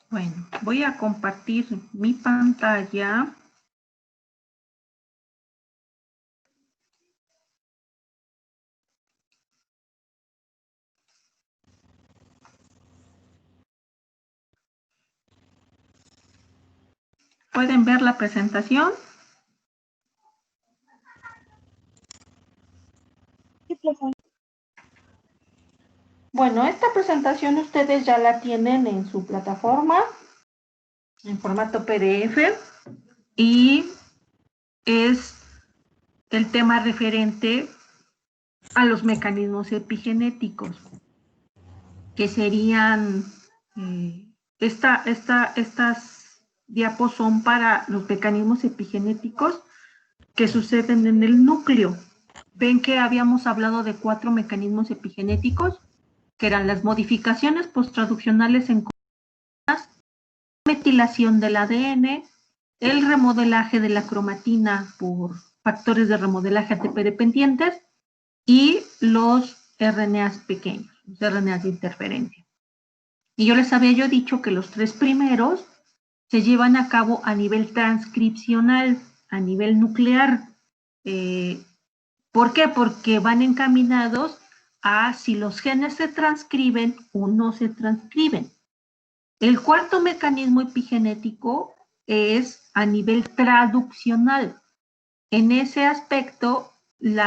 Bueno, voy a compartir mi pantalla. ¿Pueden ver la presentación? Sí, profe. Bueno, esta presentación ustedes ya la tienen en su plataforma, en formato PDF, y es el tema referente a los mecanismos epigenéticos, que serían, estas diapos son para los mecanismos epigenéticos que suceden en el núcleo. Ven que habíamos hablado de 4 mecanismos epigenéticos, que eran las modificaciones posttraduccionales en metilación del ADN, el remodelaje de la cromatina por factores de remodelaje ATP dependientes y los RNAs pequeños, los RNAs de interferencia. Y yo les había dicho que los 3 primeros se llevan a cabo a nivel transcripcional, a nivel nuclear. ¿Por qué? Porque van encaminados a si los genes se transcriben o no se transcriben. El cuarto mecanismo epigenético es a nivel traduccional. En ese aspecto, el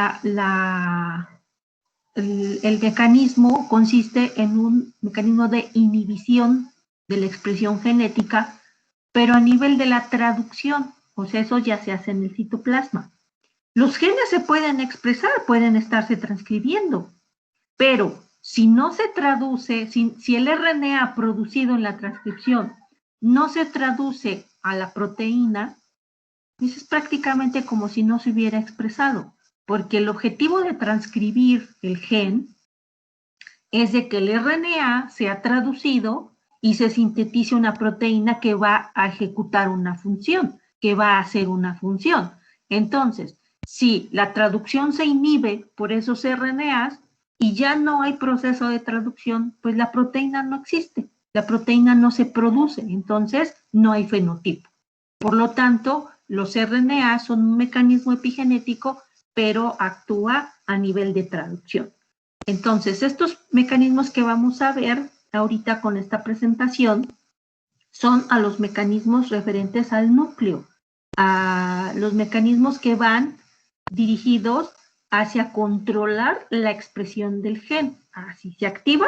mecanismo consiste en un mecanismo de inhibición de la expresión genética, pero a nivel de la traducción, o sea, eso ya se hace en el citoplasma. Los genes se pueden expresar, pueden estarse transcribiendo, pero si no se traduce, si el RNA producido en la transcripción no se traduce a la proteína, eso es prácticamente como si no se hubiera expresado, porque el objetivo de transcribir el gen es de que el RNA sea traducido y se sintetice una proteína que va a ejecutar una función, que va a hacer una función. Entonces, si la traducción se inhibe por esos RNAs y ya no hay proceso de traducción, pues la proteína no existe, la proteína no se produce, entonces no hay fenotipo. Por lo tanto, los RNA son un mecanismo epigenético, pero actúa a nivel de traducción. Entonces, estos mecanismos que vamos a ver ahorita con esta presentación son a los mecanismos referentes al núcleo, a los mecanismos que van dirigidos hacia controlar la expresión del gen, a si se activa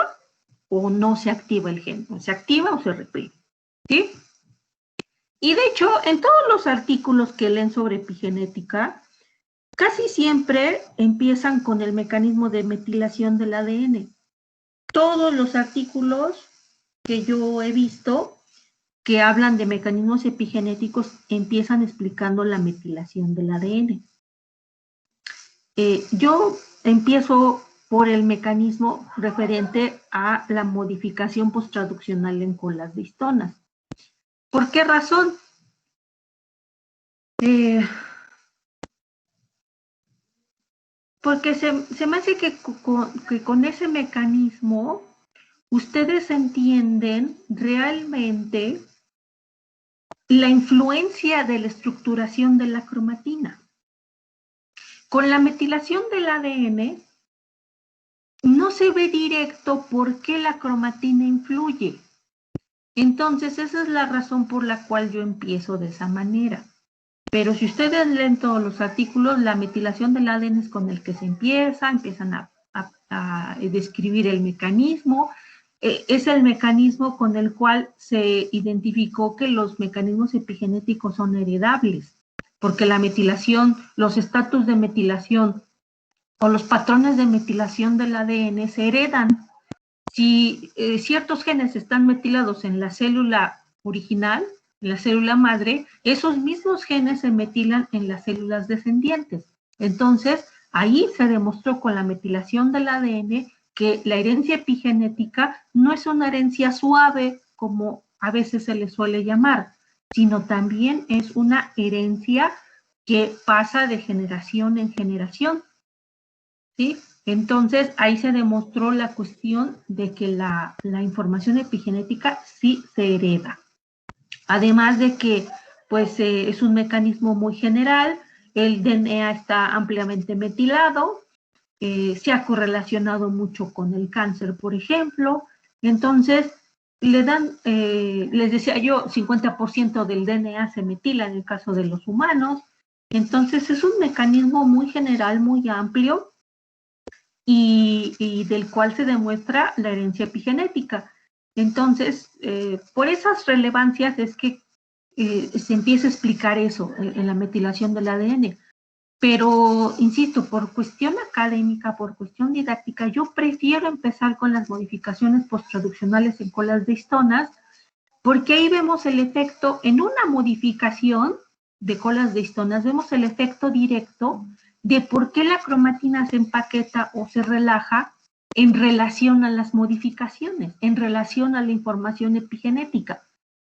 o no se activa el gen, o se activa o se reprime, ¿sí? Y de hecho, en todos los artículos que leen sobre epigenética, casi siempre empiezan con el mecanismo de metilación del ADN. Todos los artículos que yo he visto que hablan de mecanismos epigenéticos empiezan explicando la metilación del ADN. Yo empiezo por el mecanismo referente a la modificación posttraduccional en colas de histonas. ¿Por qué razón? Porque se me hace que con ese mecanismo ustedes entienden realmente la influencia de la estructuración de la cromatina. Con la metilación del ADN no se ve directo por qué la cromatina influye. Entonces, esa es la razón por la cual yo empiezo de esa manera. Pero si ustedes leen todos los artículos, la metilación del ADN es con el que se empiezan a describir el mecanismo. Es el mecanismo con el cual se identificó que los mecanismos epigenéticos son heredables, porque la metilación, los estatus de metilación o los patrones de metilación del ADN se heredan. Si ciertos genes están metilados en la célula original, en la célula madre, esos mismos genes se metilan en las células descendientes. Entonces, ahí se demostró con la metilación del ADN que la herencia epigenética no es una herencia suave, como a veces se le suele llamar, sino también es una herencia que pasa de generación en generación, ¿sí? Entonces, ahí se demostró la cuestión de que la información epigenética sí se hereda. Además de que, pues, es un mecanismo muy general, el DNA está ampliamente metilado, se ha correlacionado mucho con el cáncer, por ejemplo. Entonces, le dan, les decía yo, 50% del DNA se metila en el caso de los humanos. Entonces, es un mecanismo muy general, muy amplio, y del cual se demuestra la herencia epigenética. Entonces, por esas relevancias es que se empieza a explicar eso en la metilación del ADN. Pero, insisto, por cuestión académica, por cuestión didáctica, yo prefiero empezar con las modificaciones posttraduccionales en colas de histonas, porque ahí vemos el efecto, en una modificación de colas de histonas, vemos el efecto directo de por qué la cromatina se empaqueta o se relaja en relación a las modificaciones, en relación a la información epigenética.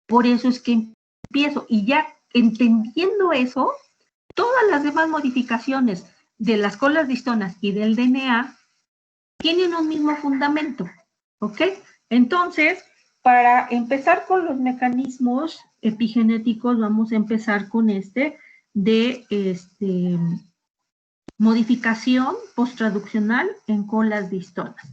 Por eso es que empiezo, y ya entendiendo eso, todas las demás modificaciones de las colas de histonas y del DNA tienen un mismo fundamento, ¿ok? Entonces, para empezar con los mecanismos epigenéticos, vamos a empezar con de modificación posttraduccional en colas de histonas.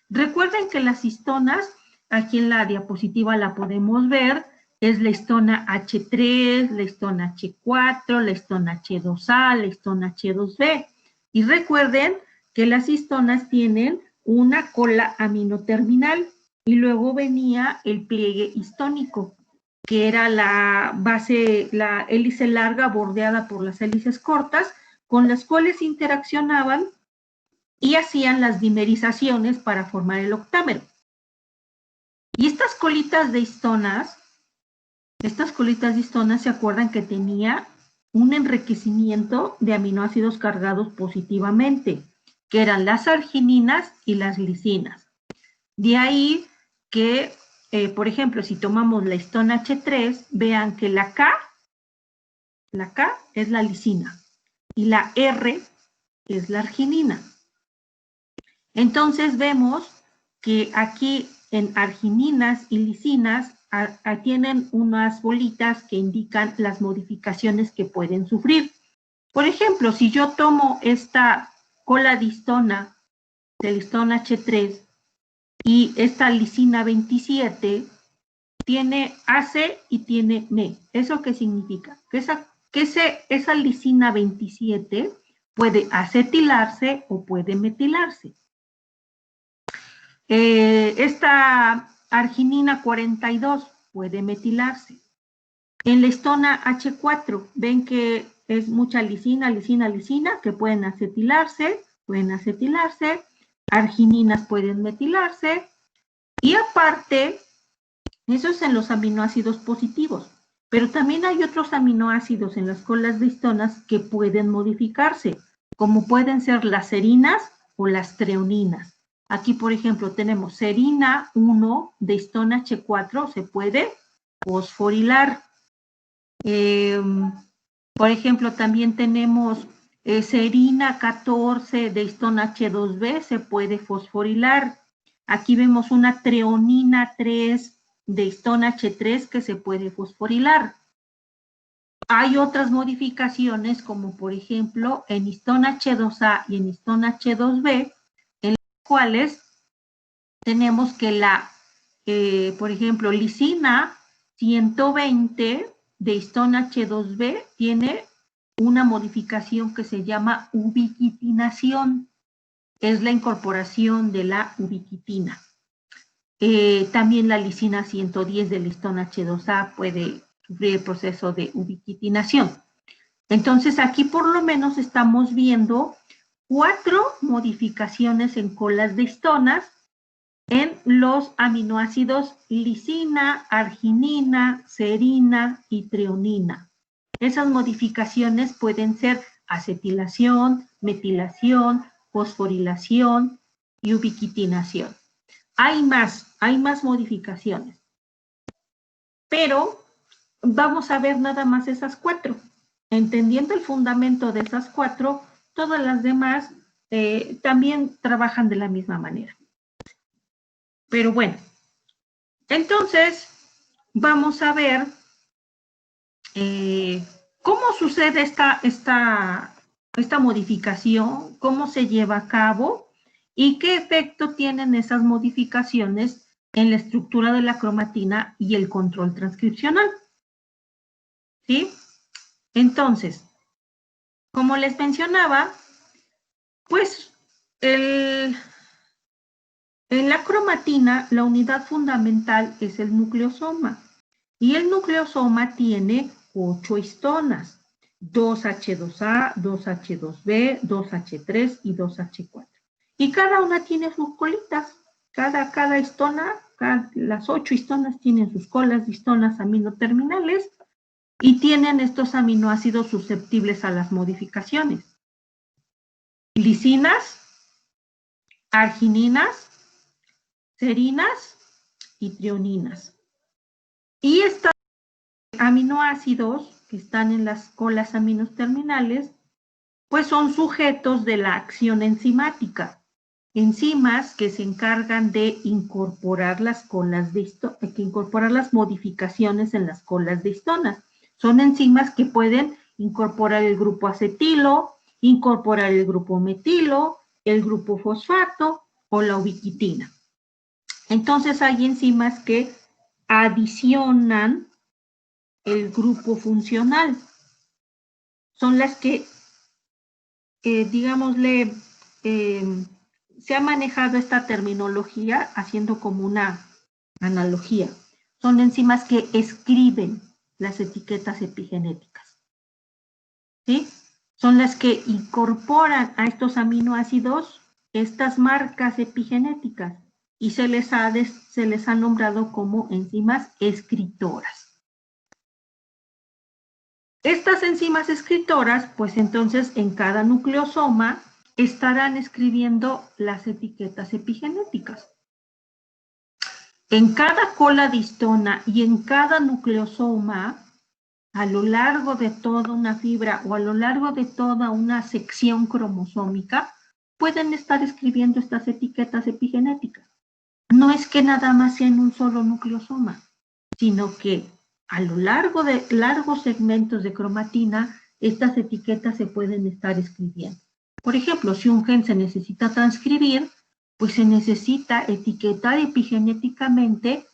Recuerden que las histonas, aquí en la diapositiva la podemos ver, es la histona H3, la histona H4, la histona H2A, la histona H2B. Y recuerden que las histonas tienen una cola aminoterminal y luego venía el pliegue histónico, que era la base, la hélice larga bordeada por las hélices cortas, con las cuales interaccionaban y hacían las dimerizaciones para formar el octámero. Y estas colitas de histonas se acuerdan que tenía un enriquecimiento de aminoácidos cargados positivamente, que eran las argininas y las lisinas. De ahí que, por ejemplo, si tomamos la histona H3, vean que la K es la lisina y la R es la arginina. Entonces vemos que aquí en argininas y lisinas tienen unas bolitas que indican las modificaciones que pueden sufrir. Por ejemplo, si yo tomo esta cola de histona, del histona H3, y esta lisina 27, tiene AC y tiene NE. ¿Eso qué significa? Que esa lisina 27 puede acetilarse o puede metilarse. Esta arginina 42 puede metilarse. En la histona H4, ven que es mucha lisina, que pueden acetilarse, argininas pueden metilarse, y aparte, eso es en los aminoácidos positivos, pero también hay otros aminoácidos en las colas de histonas que pueden modificarse, como pueden ser las serinas o las treoninas. Aquí, por ejemplo, tenemos serina 1 de histona H4, se puede fosforilar. Por ejemplo, también tenemos serina 14 de histona H2B, se puede fosforilar. Aquí vemos una treonina 3 de histona H3 que se puede fosforilar. Hay otras modificaciones, como por ejemplo en histona H2A y en histona H2B, en las cuales tenemos que por ejemplo, lisina 120 de histona H2B tiene una modificación que se llama ubiquitinación. Es la incorporación de la ubiquitina. También la lisina 110 de la histona H2A puede sufrir el proceso de ubiquitinación. Entonces, aquí por lo menos estamos viendo 4 modificaciones en colas de histonas en los aminoácidos lisina, arginina, serina y treonina. Esas modificaciones pueden ser acetilación, metilación, fosforilación y ubiquitinación. Hay más modificaciones, pero vamos a ver nada más esas 4. Entendiendo el fundamento de esas 4, todas las demás también trabajan de la misma manera. Pero bueno, entonces vamos a ver cómo sucede esta modificación, cómo se lleva a cabo y qué efecto tienen esas modificaciones en la estructura de la cromatina y el control transcripcional. ¿Sí? Entonces, como les mencionaba, pues en la cromatina la unidad fundamental es el nucleosoma y el nucleosoma tiene 8 histonas, 2H2A, 2H2B, 2H3 y 2H4. Y cada una tiene sus colitas, cada histona, las 8 histonas tienen sus colas de histonas aminoterminales y tienen estos aminoácidos susceptibles a las modificaciones. Lisinas, argininas, serinas y trioninas. Y estos aminoácidos que están en las colas terminales, pues son sujetos de la acción enzimática. Enzimas que se encargan de incorporar las modificaciones en las colas de histonas. Son enzimas que pueden incorporar el grupo acetilo, incorporar el grupo metilo, el grupo fosfato o la ubiquitina. Entonces hay enzimas que adicionan el grupo funcional. Son las que, digámosle, se ha manejado esta terminología haciendo como una analogía. Son enzimas que escriben las etiquetas epigenéticas. ¿Sí? Son las que incorporan a estos aminoácidos estas marcas epigenéticas y se les ha nombrado como enzimas escritoras. Estas enzimas escritoras, pues entonces en cada nucleosoma estarán escribiendo las etiquetas epigenéticas. En cada cola de histona y en cada nucleosoma, a lo largo de toda una fibra o a lo largo de toda una sección cromosómica, pueden estar escribiendo estas etiquetas epigenéticas. No es que nada más sea en un solo nucleosoma, sino que a lo largo de largos segmentos de cromatina, estas etiquetas se pueden estar escribiendo. Por ejemplo, si un gen se necesita transcribir, pues se necesita etiquetar epigenéticamente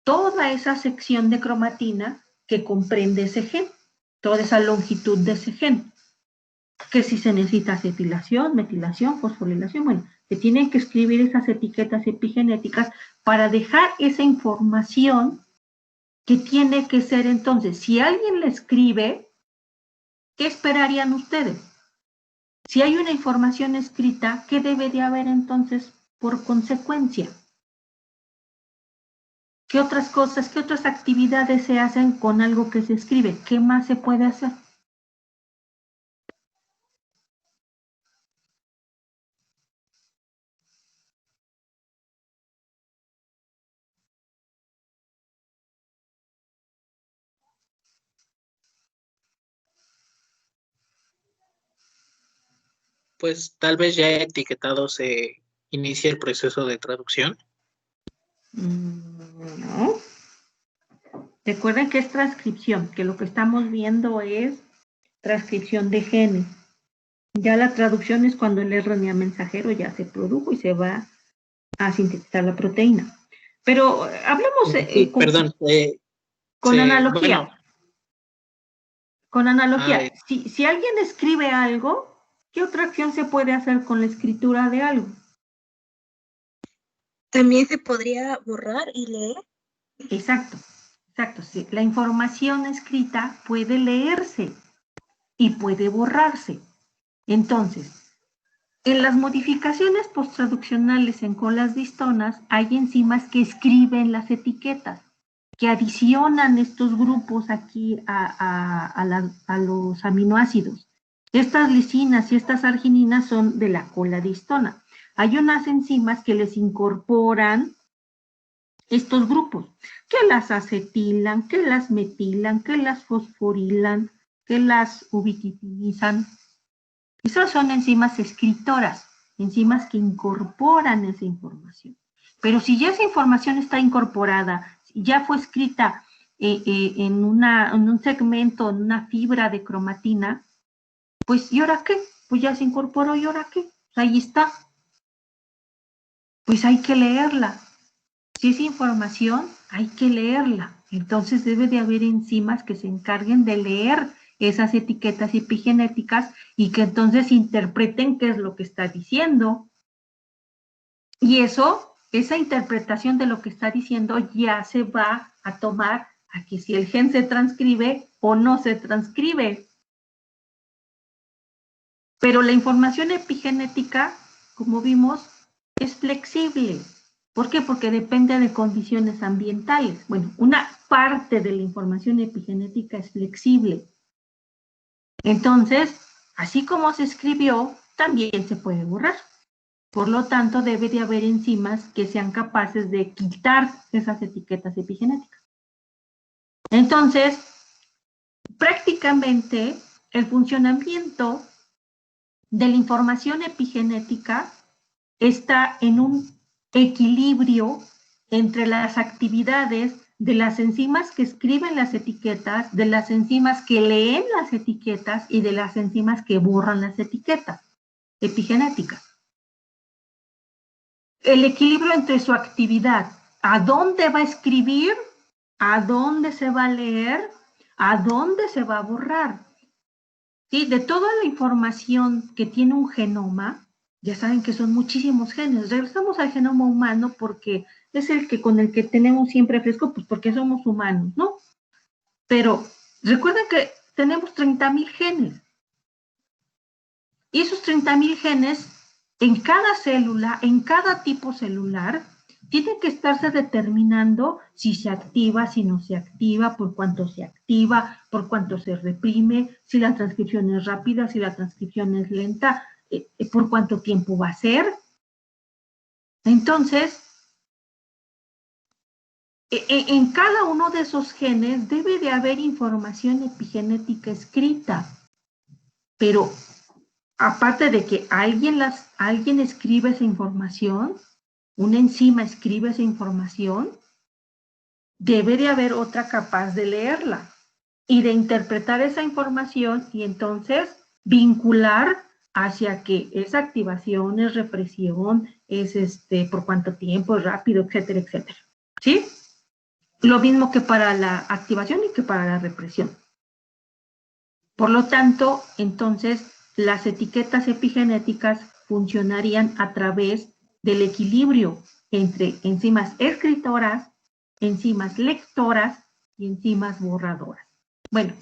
toda esa sección de cromatina que comprende ese gen, toda esa longitud de ese gen. Que si se necesita acetilación, metilación, fosforilación, bueno, se tienen que escribir esas etiquetas epigenéticas para dejar esa información que tiene que ser entonces, si alguien le escribe, ¿qué esperarían ustedes? Si hay una información escrita, ¿qué debe de haber entonces por consecuencia? ¿Qué otras cosas, qué otras actividades se hacen con algo que se escribe? ¿Qué más se puede hacer? Pues tal vez ya etiquetado se inicia el proceso de traducción. No. Recuerden que es transcripción, que lo que estamos viendo es transcripción de genes. Ya la traducción es cuando el RNA mensajero ya se produjo y se va a sintetizar la proteína. Pero hablemos con analogía. Bueno. Con analogía. Si alguien escribe algo, ¿qué otra acción se puede hacer con la escritura de algo? También se podría borrar y leer. Exacto, sí. La información escrita puede leerse y puede borrarse. Entonces, en las modificaciones posttraduccionales en colas de histonas hay enzimas que escriben las etiquetas, que adicionan estos grupos aquí a los aminoácidos. Estas lisinas y estas argininas son de la cola de histona. Hay unas enzimas que les incorporan estos grupos, que las acetilan, que las metilan, que las fosforilan, que las ubiquitinizan. Esas son enzimas escritoras. enzimas que incorporan esa información. Pero si ya esa información está incorporada, ya fue escrita en un segmento, en una fibra de cromatina, pues ¿y ahora qué? Pues ya se incorporó, ¿y ahora qué? Pues ahí está. Pues hay que leerla. Si es información, hay que leerla. Entonces debe de haber enzimas que se encarguen de leer esas etiquetas epigenéticas y que entonces interpreten qué es lo que está diciendo. Y esa interpretación de lo que está diciendo ya se va a tomar a que si el gen se transcribe o no se transcribe. Pero la información epigenética, como vimos, es flexible. ¿Por qué? Porque depende de condiciones ambientales. Bueno, una parte de la información epigenética es flexible. Entonces, así como se escribió, también se puede borrar. Por lo tanto, debe de haber enzimas que sean capaces de quitar esas etiquetas epigenéticas. Entonces, prácticamente el funcionamiento de la información epigenética está en un equilibrio entre las actividades de las enzimas que escriben las etiquetas, de las enzimas que leen las etiquetas y de las enzimas que borran las etiquetas epigenéticas. El equilibrio entre su actividad, a dónde va a escribir, a dónde se va a leer, a dónde se va a borrar. ¿Sí? De toda la información que tiene un genoma, ya saben que son muchísimos genes. Regresamos al genoma humano porque es el que con el que tenemos siempre fresco, pues porque somos humanos, ¿no? Pero recuerden que tenemos 30,000 genes. Y esos 30,000 genes, en cada célula, en cada tipo celular, tienen que estarse determinando si se activa, si no se activa, por cuánto se activa, por cuánto se reprime, si la transcripción es rápida, si la transcripción es lenta, por cuánto tiempo va a ser. Entonces, en cada uno de esos genes debe de haber información epigenética escrita, pero aparte de que alguien escribe esa información, una enzima escribe esa información, debe de haber otra capaz de leerla y de interpretar esa información y entonces vincular hacia que esa activación, es represión, es por cuánto tiempo, es rápido, etcétera, etcétera. ¿Sí? Lo mismo que para la activación y que para la represión. Por lo tanto, entonces, las etiquetas epigenéticas funcionarían a través del equilibrio entre enzimas escritoras, enzimas lectoras y enzimas borradoras. Bueno,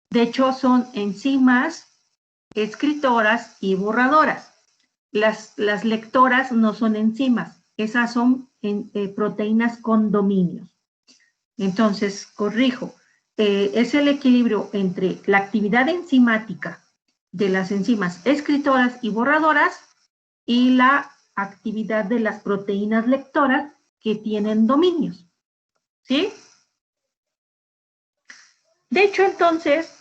de hecho son enzimas escritoras y borradoras. Las lectoras no son enzimas, esas son proteínas con dominios. Entonces, corrijo, es el equilibrio entre la actividad enzimática de las enzimas escritoras y borradoras y la actividad de las proteínas lectoras que tienen dominios. ¿Sí? De hecho, entonces,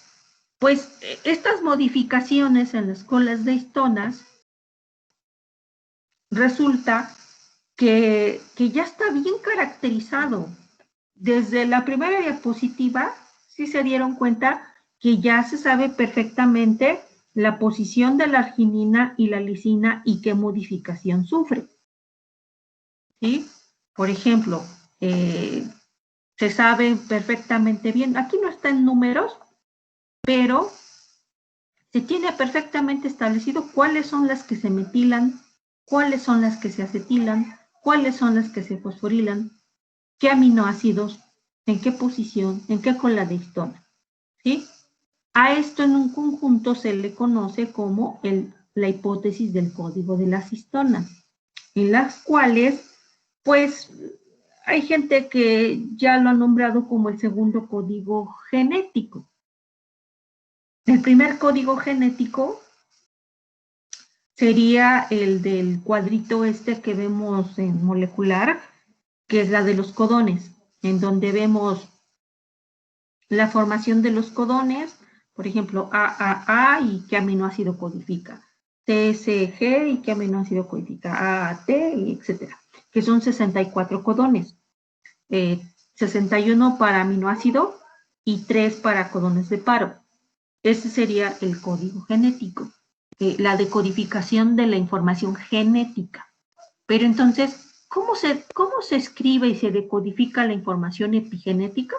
pues estas modificaciones en las colas de histonas resulta que ya está bien caracterizado. Desde la primera diapositiva, sí se dieron cuenta que ya se sabe perfectamente la posición de la arginina y la lisina y qué modificación sufre. ¿Sí? Por ejemplo, se sabe perfectamente bien, aquí no está en números, pero se tiene perfectamente establecido cuáles son las que se metilan, cuáles son las que se acetilan, cuáles son las que se fosforilan, qué aminoácidos, en qué posición, en qué cola de histona. ¿Sí? A esto en un conjunto se le conoce como la hipótesis del código de las histonas, en las cuales, pues, hay gente que ya lo ha nombrado como el segundo código genético. El primer código genético sería el del cuadrito que vemos en molecular, que es la de los codones, en donde vemos la formación de los codones, por ejemplo, AAA y qué aminoácido codifica. TSG y qué aminoácido codifica AT, y etcétera, que son 64 codones. 61 para aminoácido y 3 para codones de paro. Ese sería el código genético, la decodificación de la información genética. Pero entonces, ¿cómo se escribe y se decodifica la información epigenética?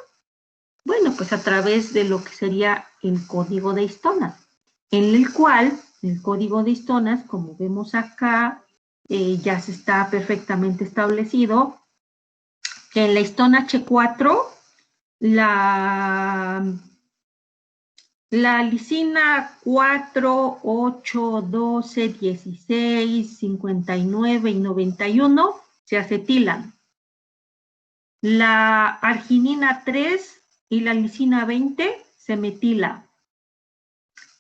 Bueno, pues a través de lo que sería el código de histonas, en el cual el código de histonas, como vemos acá, ya se está perfectamente establecido que en la histona H4, la lisina 4, 8, 12, 16, 59 y 91 se acetilan. La arginina 3 y la lisina 20 se metila.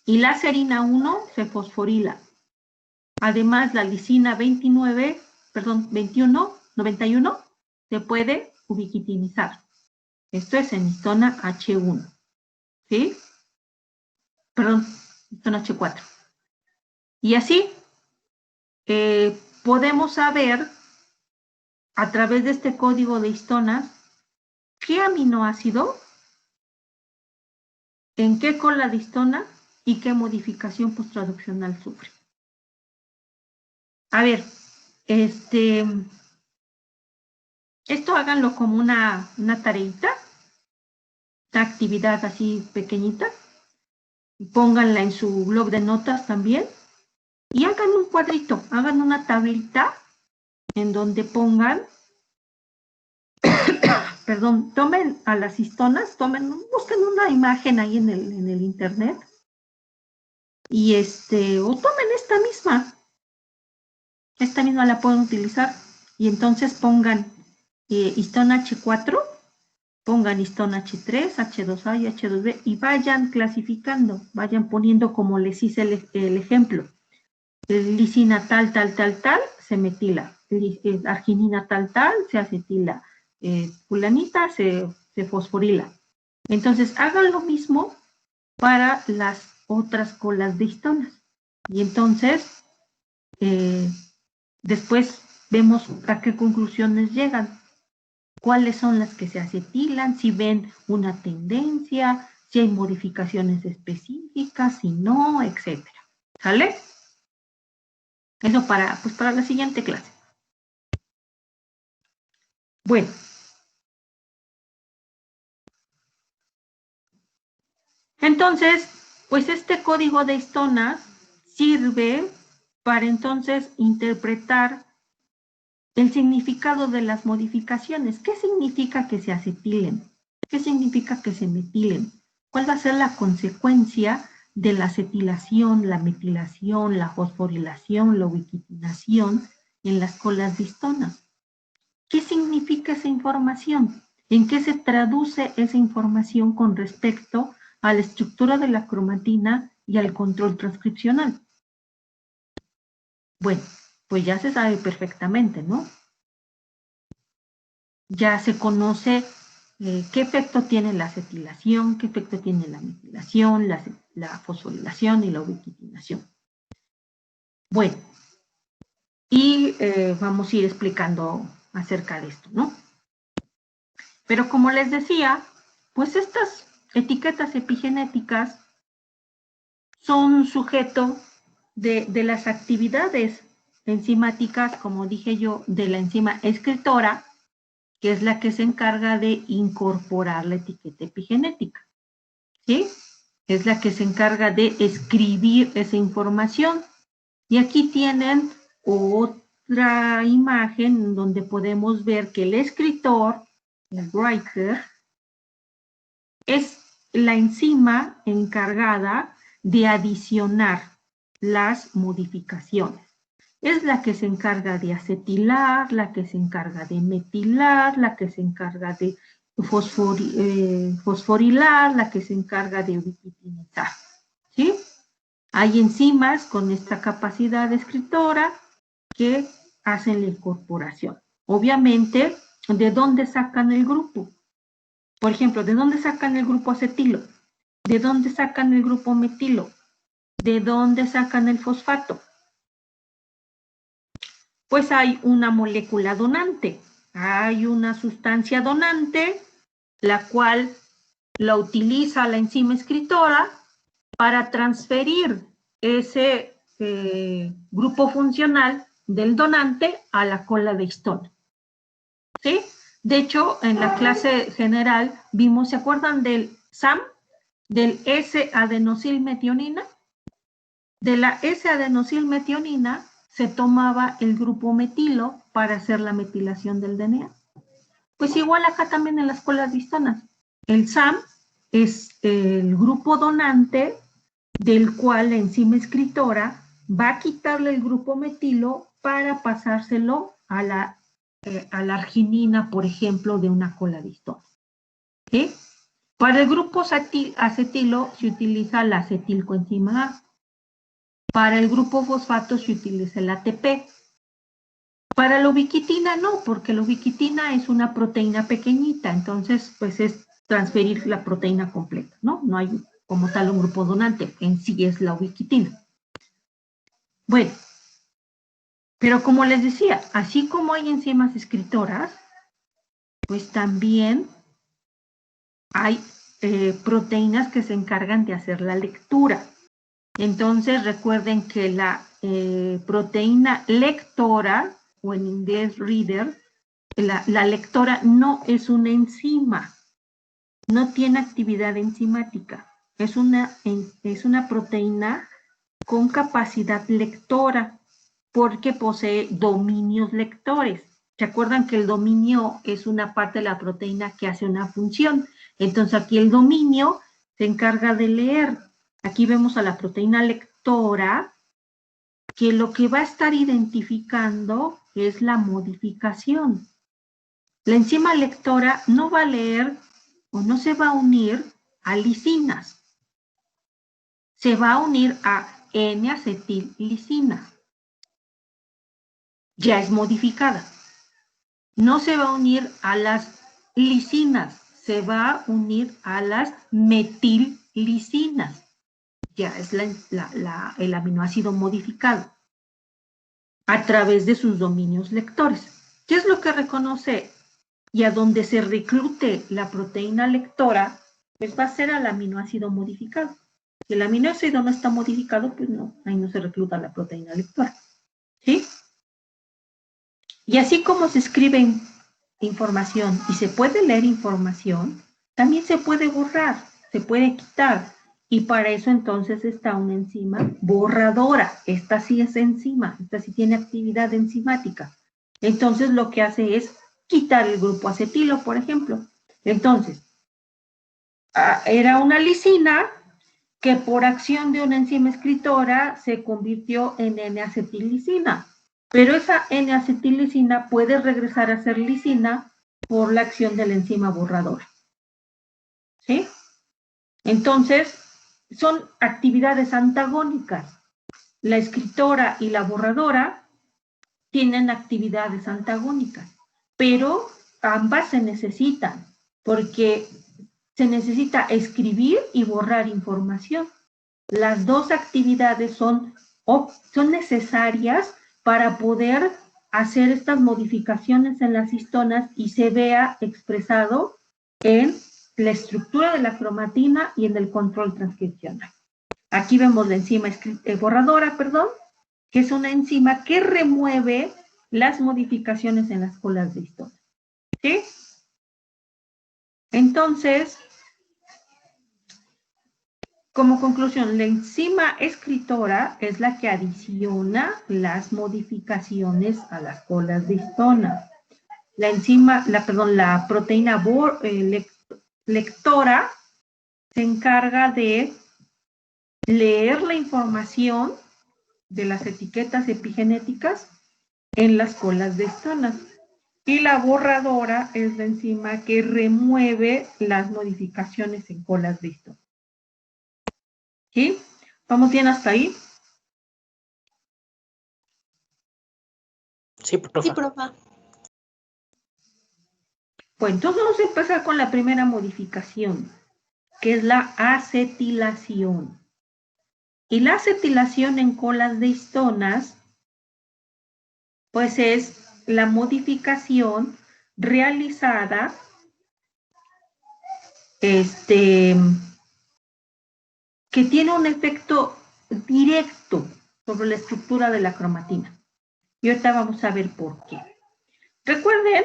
Y la serina 1 se fosforila. Además, la lisina 91 se puede ubiquitinizar. Esto es en histona H1. ¿Sí? Perdón, histona H4. Y así podemos saber a través de este código de histonas qué aminoácido, en qué cola de histona y qué modificación posttraduccional sufre. A ver, esto háganlo como una tareita, una actividad así pequeñita, y pónganla en su blog de notas también, y hagan un cuadrito, hagan una tablita en donde pongan, perdón, tomen a las histonas, busquen una imagen ahí en el internet, y o tomen esta misma la pueden utilizar, y entonces pongan histona H4, pongan histona H3, H2A y H2B, y vayan clasificando, vayan poniendo como les hice el ejemplo. Lisina tal, se metila. Arginina tal, se acetila. Fulanita se fosforila. Entonces, hagan lo mismo para las otras colas de histonas. Y entonces, después vemos a qué conclusiones llegan. Cuáles son las que se acetilan, si ven una tendencia, si hay modificaciones específicas, si no, etcétera. ¿Sale? Eso para la siguiente clase. Bueno. Entonces, pues este código de histonas sirve para entonces interpretar el significado de las modificaciones. ¿Qué significa que se acetilen? ¿Qué significa que se metilen? ¿Cuál va a ser la consecuencia de la acetilación, la metilación, la fosforilación, la ubiquitinación en las colas de histonas? ¿Qué significa esa información? ¿En qué se traduce esa información con respecto a la estructura de la cromatina y al control transcripcional? Bueno, pues ya se sabe perfectamente, ¿no? Ya se conoce qué efecto tiene la acetilación, qué efecto tiene la metilación, la fosforilación y la ubiquitinación. Bueno, y vamos a ir explicando acerca de esto, ¿no? Pero como les decía, pues estas etiquetas epigenéticas son sujeto de las actividades enzimáticas, como dije yo, de la enzima escritora, que es la que se encarga de incorporar la etiqueta epigenética, ¿sí? Es la que se encarga de escribir esa información. Y aquí tienen otra imagen donde podemos ver que el escritor, el writer, es la enzima encargada de adicionar las modificaciones. Es la que se encarga de acetilar, la que se encarga de metilar, la que se encarga de fosforilar, la que se encarga de ubiquitinizar. ¿Sí? Hay enzimas con esta capacidad escritora que hacen la incorporación. Obviamente, ¿de dónde sacan el grupo? Por ejemplo, ¿de dónde sacan el grupo acetilo? ¿De dónde sacan el grupo metilo? ¿De dónde sacan el fosfato? pues hay una molécula donante. Hay una sustancia donante, la cual la utiliza la enzima escritora para transferir ese grupo funcional del donante a la cola de histona. ¿Sí? De hecho, en la clase general vimos, ¿se acuerdan del SAM? Del S-adenosilmetionina. De la S-adenosilmetionina se tomaba el grupo metilo para hacer la metilación del DNA. Pues igual acá también en las colas de histonas. El SAM es el grupo donante del cual la enzima escritora va a quitarle el grupo metilo para pasárselo a la arginina, por ejemplo, de una cola de histona. ¿Sí? Para el grupo acetilo se utiliza la acetilcoenzima A. Para el grupo fosfato se utiliza el ATP. Para la ubiquitina no, porque la ubiquitina es una proteína pequeñita, entonces pues es transferir la proteína completa, ¿no? No hay como tal un grupo donante, en sí es la ubiquitina. Bueno, pero como les decía, así como hay enzimas escritoras, pues también hay proteínas que se encargan de hacer la lectura. Entonces recuerden que la proteína lectora, o en inglés reader, la lectora no es una enzima, no tiene actividad enzimática, es una proteína con capacidad lectora porque posee dominios lectores. ¿Se acuerdan que el dominio es una parte de la proteína que hace una función? Entonces aquí el dominio se encarga de leer. Aquí vemos a la proteína lectora que lo que va a estar identificando es la modificación. La enzima lectora no va a leer o no se va a unir a lisinas. Se va a unir a N-acetillisina. Ya es modificada. No se va a unir a las lisinas, se va a unir a las metillisinas. Ya es el aminoácido modificado a través de sus dominios lectores. ¿Qué es lo que reconoce? Y a donde se reclute la proteína lectora, pues va a ser al aminoácido modificado. Si el aminoácido no está modificado, pues no, ahí no se recluta la proteína lectora. ¿Sí? Y así como se escribe información y se puede leer información, también se puede borrar, se puede quitar. Y para eso entonces está una enzima borradora. Esta sí es enzima, esta sí tiene actividad enzimática. Entonces lo que hace es quitar el grupo acetilo, por ejemplo. Entonces, era una lisina que por acción de una enzima escritora se convirtió en N-acetillisina. Pero esa N-acetillisina puede regresar a ser lisina por la acción de la enzima borradora. ¿Sí? Entonces, son actividades antagónicas. La escritora y la borradora tienen actividades antagónicas, pero ambas se necesitan, porque se necesita escribir y borrar información. Las dos actividades son necesarias para poder hacer estas modificaciones en las histonas y se vea expresado en la estructura de la cromatina y en el control transcripcional. Aquí vemos la enzima borradora, que es una enzima que remueve las modificaciones en las colas de histonas. ¿Sí? Entonces, como conclusión, la enzima escritora es la que adiciona las modificaciones a las colas de histona. La proteína lectora se encarga de leer la información de las etiquetas epigenéticas en las colas de histonas. Y la borradora es la enzima que remueve las modificaciones en colas de histona. ¿Sí? ¿Vamos bien hasta ahí? Sí, profa. Sí, profa. Pues entonces vamos a empezar con la primera modificación, que es la acetilación. Y la acetilación en colas de histonas pues es la modificación realizada que tiene un efecto directo sobre la estructura de la cromatina. Y ahorita vamos a ver por qué. Recuerden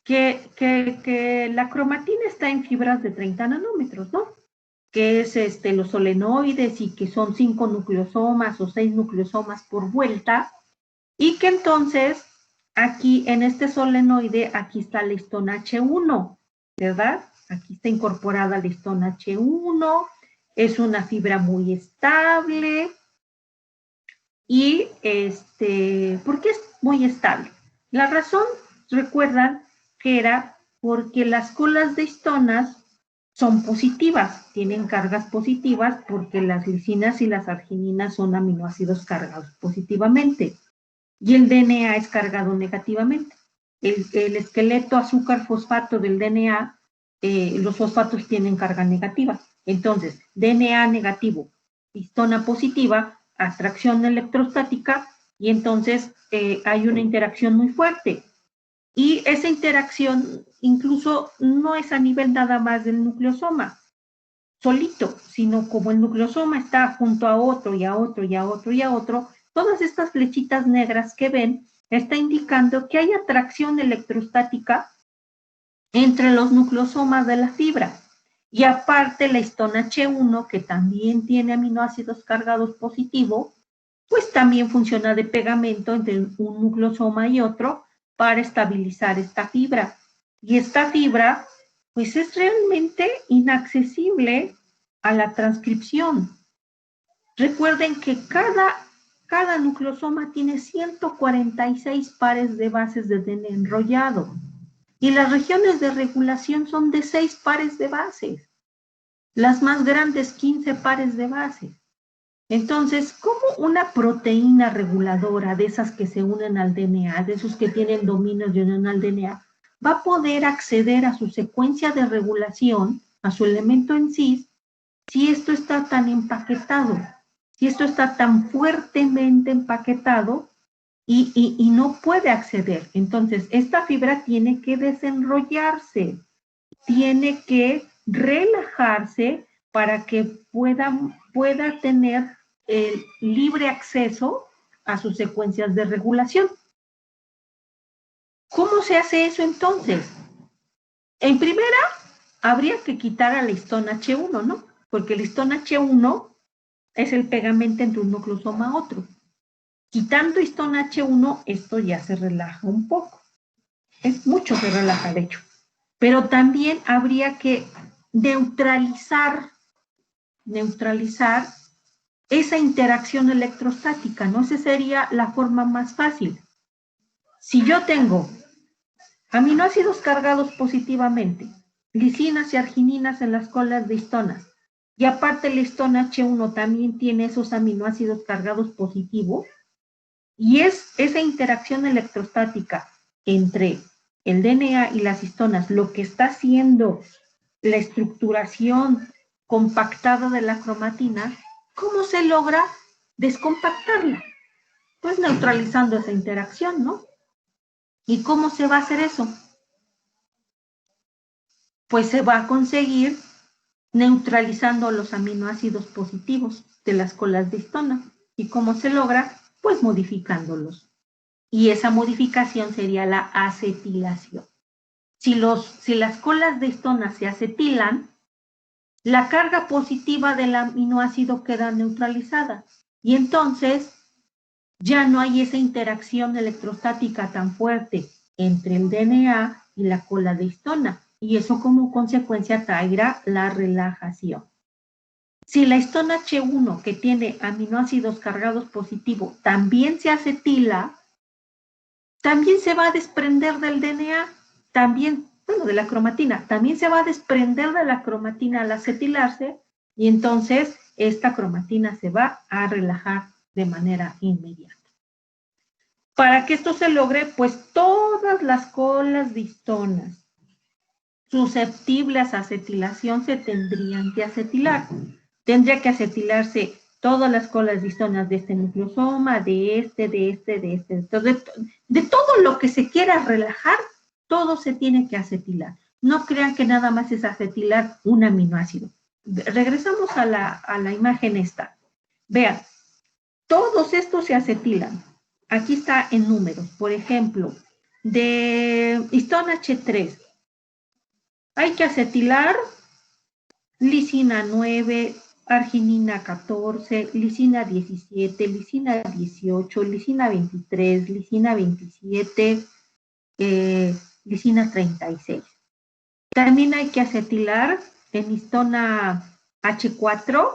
que la cromatina está en fibras de 30 nanómetros, ¿no? Que es los solenoides y que son 5 nucleosomas o 6 nucleosomas por vuelta, y que entonces aquí en este solenoide, aquí está la histona H1, ¿verdad? Aquí está incorporada la histona H1, es una fibra muy estable. Y ¿por qué es muy estable? La razón, recuerdan, que era porque las colas de histonas son positivas, tienen cargas positivas porque las lisinas y las argininas son aminoácidos cargados positivamente y el DNA es cargado negativamente. El esqueleto azúcar-fosfato del DNA, los fosfatos tienen carga negativa. Entonces, DNA negativo, histona positiva, atracción electrostática, y entonces hay una interacción muy fuerte. Y esa interacción incluso no es a nivel nada más del nucleosoma, solito, sino como el nucleosoma está junto a otro y a otro y a otro y a otro, todas estas flechitas negras que ven está indicando que hay atracción electrostática entre los nucleosomas de la fibra. Y aparte la histona H1, que también tiene aminoácidos cargados positivo, pues también funciona de pegamento entre un nucleosoma y otro para estabilizar esta fibra. Y esta fibra, pues es realmente inaccesible a la transcripción. Recuerden que cada nucleosoma tiene 146 pares de bases de DNA enrollado y las regiones de regulación son de 6 pares de bases. Las más grandes, 15 pares de bases. Entonces, ¿cómo una proteína reguladora de esas que se unen al DNA, de esos que tienen dominio de unión al DNA, va a poder acceder a su secuencia de regulación, a su elemento en sí, si esto está tan empaquetado, si esto está tan fuertemente empaquetado y no puede acceder? Entonces, esta fibra tiene que desenrollarse, tiene que relajarse para que pueda tener el libre acceso a sus secuencias de regulación. ¿Cómo se hace eso entonces? En primera, habría que quitar a la histona H1, ¿no? Porque la histona H1 es el pegamento entre un nucleosoma a otro. Quitando histona H1, esto ya se relaja un poco. Es mucho se relaja, de hecho. Pero también habría que neutralizar esa interacción electrostática, ¿no? Esa sería la forma más fácil. Si yo tengo aminoácidos cargados positivamente, lisinas y argininas en las colas de histonas, y aparte la histona H1 también tiene esos aminoácidos cargados positivos, y es esa interacción electrostática entre el DNA y las histonas lo que está haciendo la estructuración compactada de la cromatina. ¿Cómo se logra descompactarla? Pues neutralizando esa interacción, ¿no? ¿Y cómo se va a hacer eso? Pues se va a conseguir neutralizando los aminoácidos positivos de las colas de histona. ¿Y cómo se logra? Pues modificándolos. Y esa modificación sería la acetilación. Si las colas de histona se acetilan, la carga positiva del aminoácido queda neutralizada y entonces ya no hay esa interacción electrostática tan fuerte entre el DNA y la cola de histona, y eso como consecuencia traerá la relajación. Si la histona H1, que tiene aminoácidos cargados positivos, también se acetila, también se va a desprender del DNA, también, bueno, de la cromatina, también se va a desprender de la cromatina al acetilarse, y entonces esta cromatina se va a relajar de manera inmediata. Para que esto se logre, pues todas las colas de histonas susceptibles a acetilación se tendrían que acetilar. Tendría que acetilarse todas las colas de histonas de este nucleosoma, de este. Entonces, de todo lo que se quiera relajar, todo se tiene que acetilar. No crean que nada más es acetilar un aminoácido. Regresamos a la imagen esta. Vean, todos estos se acetilan. Aquí está en números. Por ejemplo, de histona H3, hay que acetilar lisina 9, arginina 14, lisina 17, lisina 18, lisina 23, lisina 27, lisina 36. También hay que acetilar en histona H4,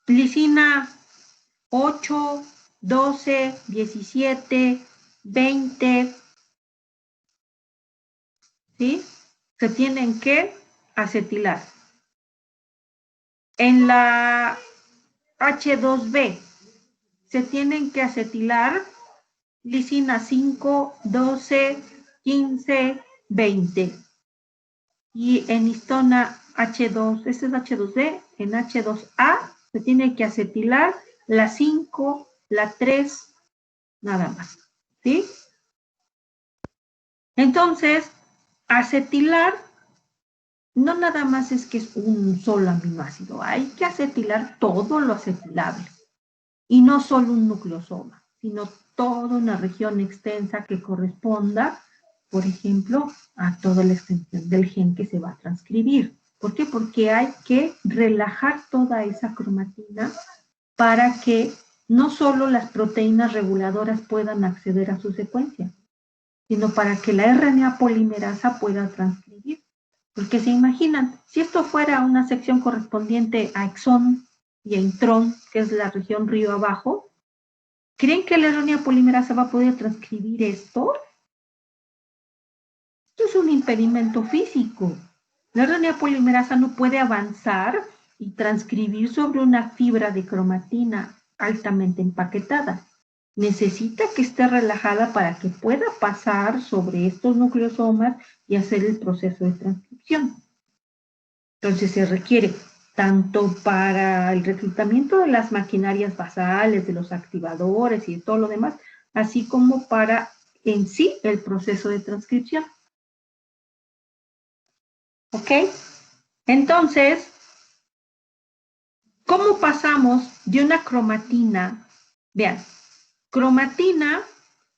lisina 8, 12, 17, 20, ¿sí? Se tienen que acetilar. En la H2B se tienen que acetilar lisina 5, 12, 15, 20. Y en histona H2, este es H2B, en H2A se tiene que acetilar la 5, la 3, nada más, ¿sí? Entonces, acetilar no nada más es que es un solo aminoácido, hay que acetilar todo lo acetilable. Y no solo un nucleosoma, sino toda una región extensa que corresponda, por ejemplo, a toda la extensión del gen que se va a transcribir. ¿Por qué? Porque hay que relajar toda esa cromatina para que no solo las proteínas reguladoras puedan acceder a su secuencia, sino para que la RNA polimerasa pueda transcribir. Porque se imaginan, si esto fuera una sección correspondiente a exón y a intrón, que es la región río abajo, ¿creen que la RNA polimerasa va a poder transcribir esto? Esto es un impedimento físico. La RNA polimerasa no puede avanzar y transcribir sobre una fibra de cromatina altamente empaquetada. Necesita que esté relajada para que pueda pasar sobre estos nucleosomas y hacer el proceso de transcripción. Entonces se requiere tanto para el reclutamiento de las maquinarias basales, de los activadores y de todo lo demás, así como para en sí el proceso de transcripción. ¿Ok? Entonces, ¿cómo pasamos de una cromatina? Vean, cromatina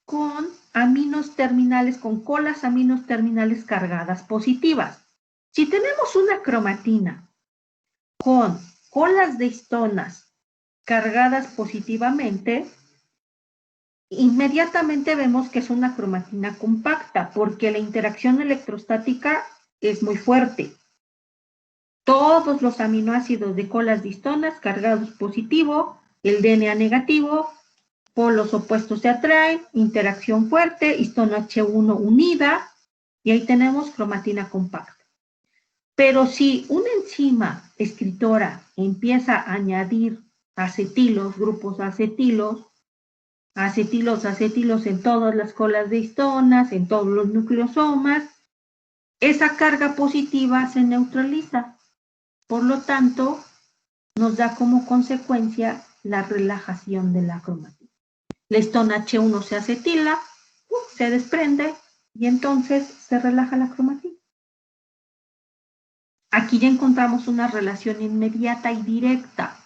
con aminos terminales, con colas aminos terminales cargadas positivas. Si tenemos una cromatina con colas de histonas cargadas positivamente, inmediatamente vemos que es una cromatina compacta porque la interacción electrostática es muy fuerte. Todos los aminoácidos de colas de histonas cargados positivo, el DNA negativo, polos opuestos se atraen, interacción fuerte, histona H1 unida, y ahí tenemos cromatina compacta. Pero si una enzima escritora empieza a añadir acetilos, grupos acetilos en todas las colas de histonas, en todos los nucleosomas, esa carga positiva se neutraliza. Por lo tanto, nos da como consecuencia la relajación de la cromatina. La histona H1 se acetila, se desprende y entonces se relaja la cromatina. Aquí ya encontramos una relación inmediata y directa.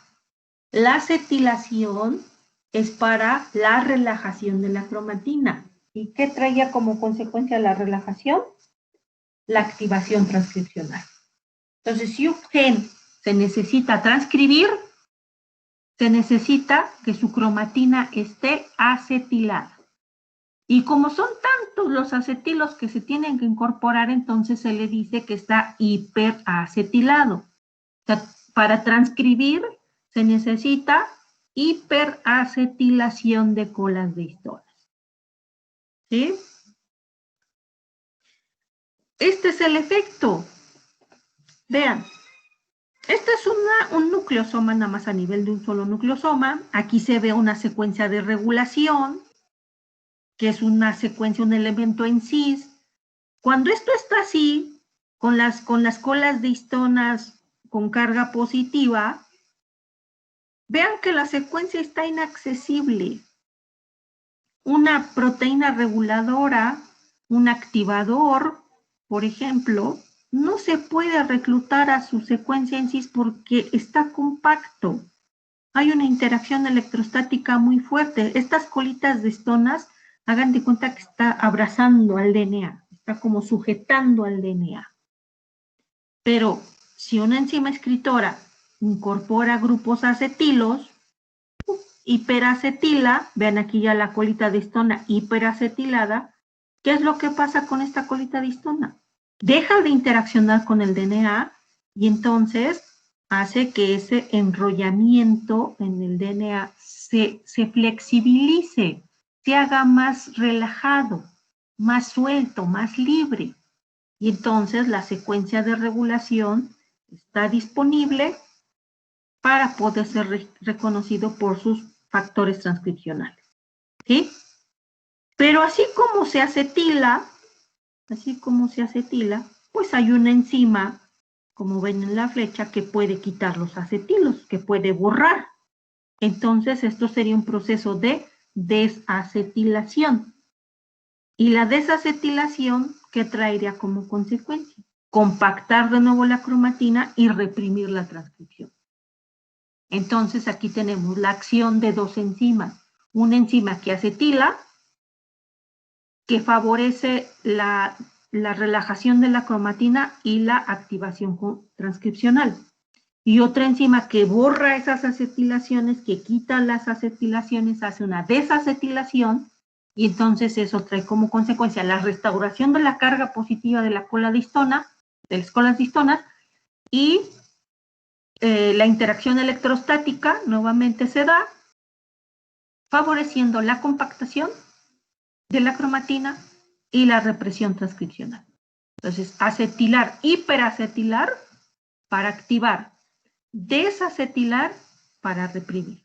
La acetilación es para la relajación de la cromatina. ¿Y qué traía como consecuencia la relajación? La activación transcripcional. Entonces, si un gen se necesita transcribir, se necesita que su cromatina esté acetilada. Y como son tantos los acetilos que se tienen que incorporar, entonces se le dice que está hiperacetilado. O sea, para transcribir se necesita hiperacetilación de colas de histonas. ¿Sí? Este es el efecto. Vean, este es un nucleosoma nada más a nivel de un solo nucleosoma. Aquí se ve una secuencia de regulación, que es una secuencia, un elemento en cis. Cuando esto está así, con las colas de histonas con carga positiva, vean que la secuencia está inaccesible. Una proteína reguladora, un activador, por ejemplo, no se puede reclutar a su secuencia en cis porque está compacto. Hay una interacción electrostática muy fuerte. Estas colitas de histonas, hagan de cuenta que está abrazando al DNA, está como sujetando al DNA. Pero si una enzima escritora incorpora grupos acetilos, hiperacetila, vean aquí ya la colita de histona hiperacetilada, ¿qué es lo que pasa con esta colita de histona? Deja de interaccionar con el DNA y entonces hace que ese enrollamiento en el DNA se flexibilice, se haga más relajado, más suelto, más libre. Y entonces la secuencia de regulación está disponible para poder ser reconocido por sus factores transcripcionales. ¿Sí? Pero así como se acetila, pues hay una enzima, como ven en la flecha, que puede quitar los acetilos, que puede borrar. Entonces, esto sería un proceso de desacetilación. Y la desacetilación, ¿qué traería como consecuencia? Compactar de nuevo la cromatina y reprimir la transcripción. Entonces, aquí tenemos la acción de dos enzimas. Una enzima que acetila, que favorece la relajación de la cromatina y la activación transcripcional. Y otra enzima que borra esas acetilaciones, que quita las acetilaciones, hace una desacetilación, y entonces eso trae como consecuencia la restauración de la carga positiva de la cola de histona, de las colas de histonas, y la interacción electrostática nuevamente se da, favoreciendo la compactación de la cromatina y la represión transcripcional. Entonces, acetilar, hiperacetilar para activar, desacetilar para reprimir.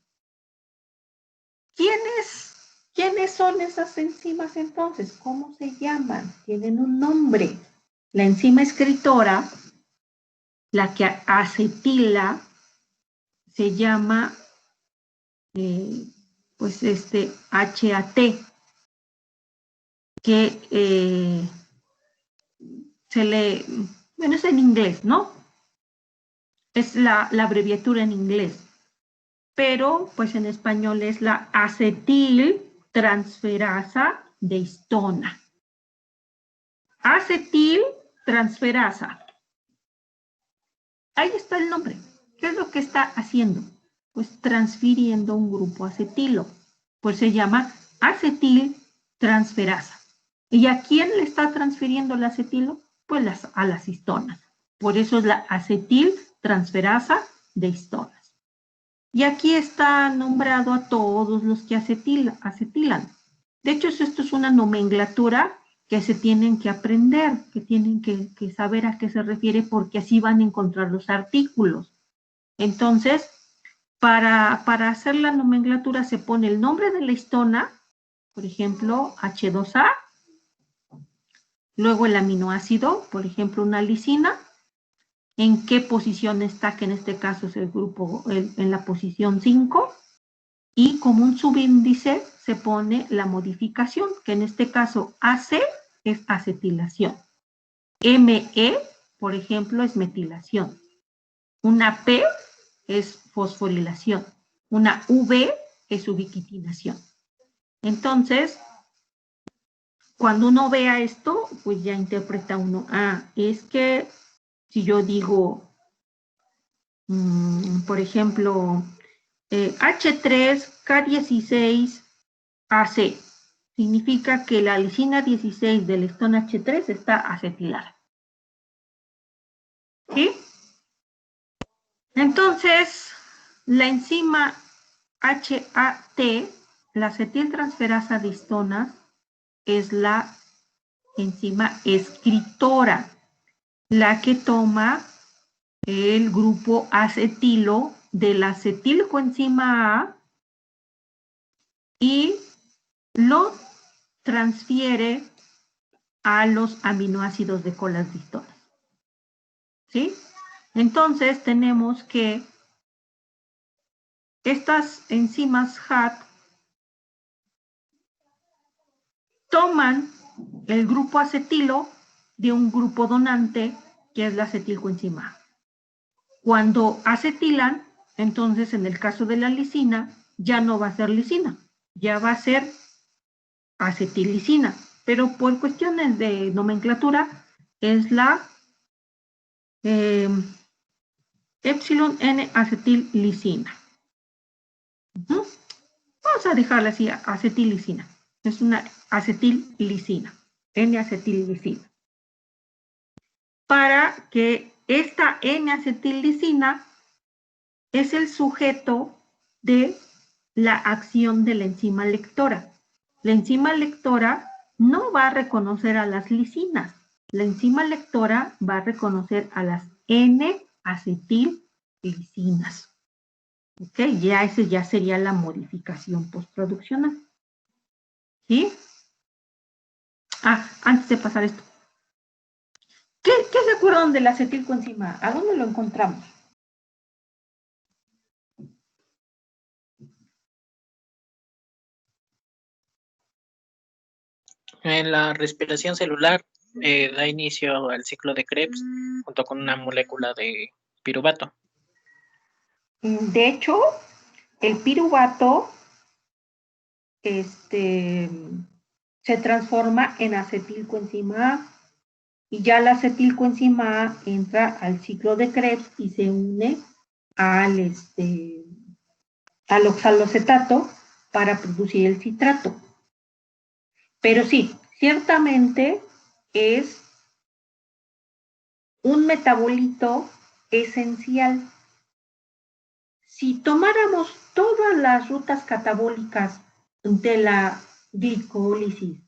¿Quiénes son esas enzimas entonces? ¿Cómo se llaman? Tienen un nombre. La enzima escritora, la que acetila, se llama HAT, que se lee, bueno, es en inglés, ¿no? Es la abreviatura en inglés, pero pues en español es la acetiltransferasa de histona. Acetiltransferasa. Ahí está el nombre. ¿Qué es lo que está haciendo? Pues transfiriendo un grupo acetilo. Pues se llama acetiltransferasa. ¿Y a quién le está transfiriendo el acetilo? Pues a las histonas. Por eso es la acetiltransferasa de histonas. Y aquí está nombrado a todos los que acetilan. De hecho, esto es una nomenclatura que se tienen que aprender, que tienen que saber a qué se refiere, porque así van a encontrar los artículos. Entonces, para hacer la nomenclatura se pone el nombre de la histona, por ejemplo, H2A, luego el aminoácido, por ejemplo, una lisina, en qué posición está, que en este caso es el grupo, en la posición 5, y como un subíndice se pone la modificación, que en este caso AC es acetilación. ME, por ejemplo, es metilación. Una P es fosforilación. Una V es ubiquitinación. Entonces, cuando uno vea esto, pues ya interpreta uno, es que si yo digo, por ejemplo, H3K16AC, significa que la lisina 16 del histona H3 está acetilada. ¿Sí? Entonces, la enzima HAT, la acetiltransferasa de histonas, es la enzima escritora, la que toma el grupo acetilo de la acetilcoenzima A y lo transfiere a los aminoácidos de colas de histonas. ¿sí? Entonces tenemos que estas enzimas HAT toman el grupo acetilo de un grupo donante que es la acetilcoenzima A. Cuando acetilan, entonces en el caso de la lisina, ya no va a ser lisina, ya va a ser acetilicina, pero por cuestiones de nomenclatura es la epsilon N-acetillicina. Vamos a dejarla así, acetilicina. Es una acetillicina, N-acetillicina. Para que esta N-acetillicina es el sujeto de la acción de la enzima lectora. La enzima lectora no va a reconocer a las lisinas. La enzima lectora va a reconocer a las N-acetilicinas. ¿Ok? Ya ese ya sería la modificación postproduccional. ¿Sí? Ah, antes de pasar esto. ¿Qué se acuerdan del acetilcoenzima? ¿A dónde lo encontramos? En la respiración celular da inicio al ciclo de Krebs junto con una molécula de piruvato. De hecho, el piruvato se transforma en acetilcoenzima A y ya la acetilcoenzima A entra al ciclo de Krebs y se une al oxalocetato para producir el citrato. Pero sí, ciertamente es un metabolito esencial. Si tomáramos todas las rutas catabólicas de la glicólisis,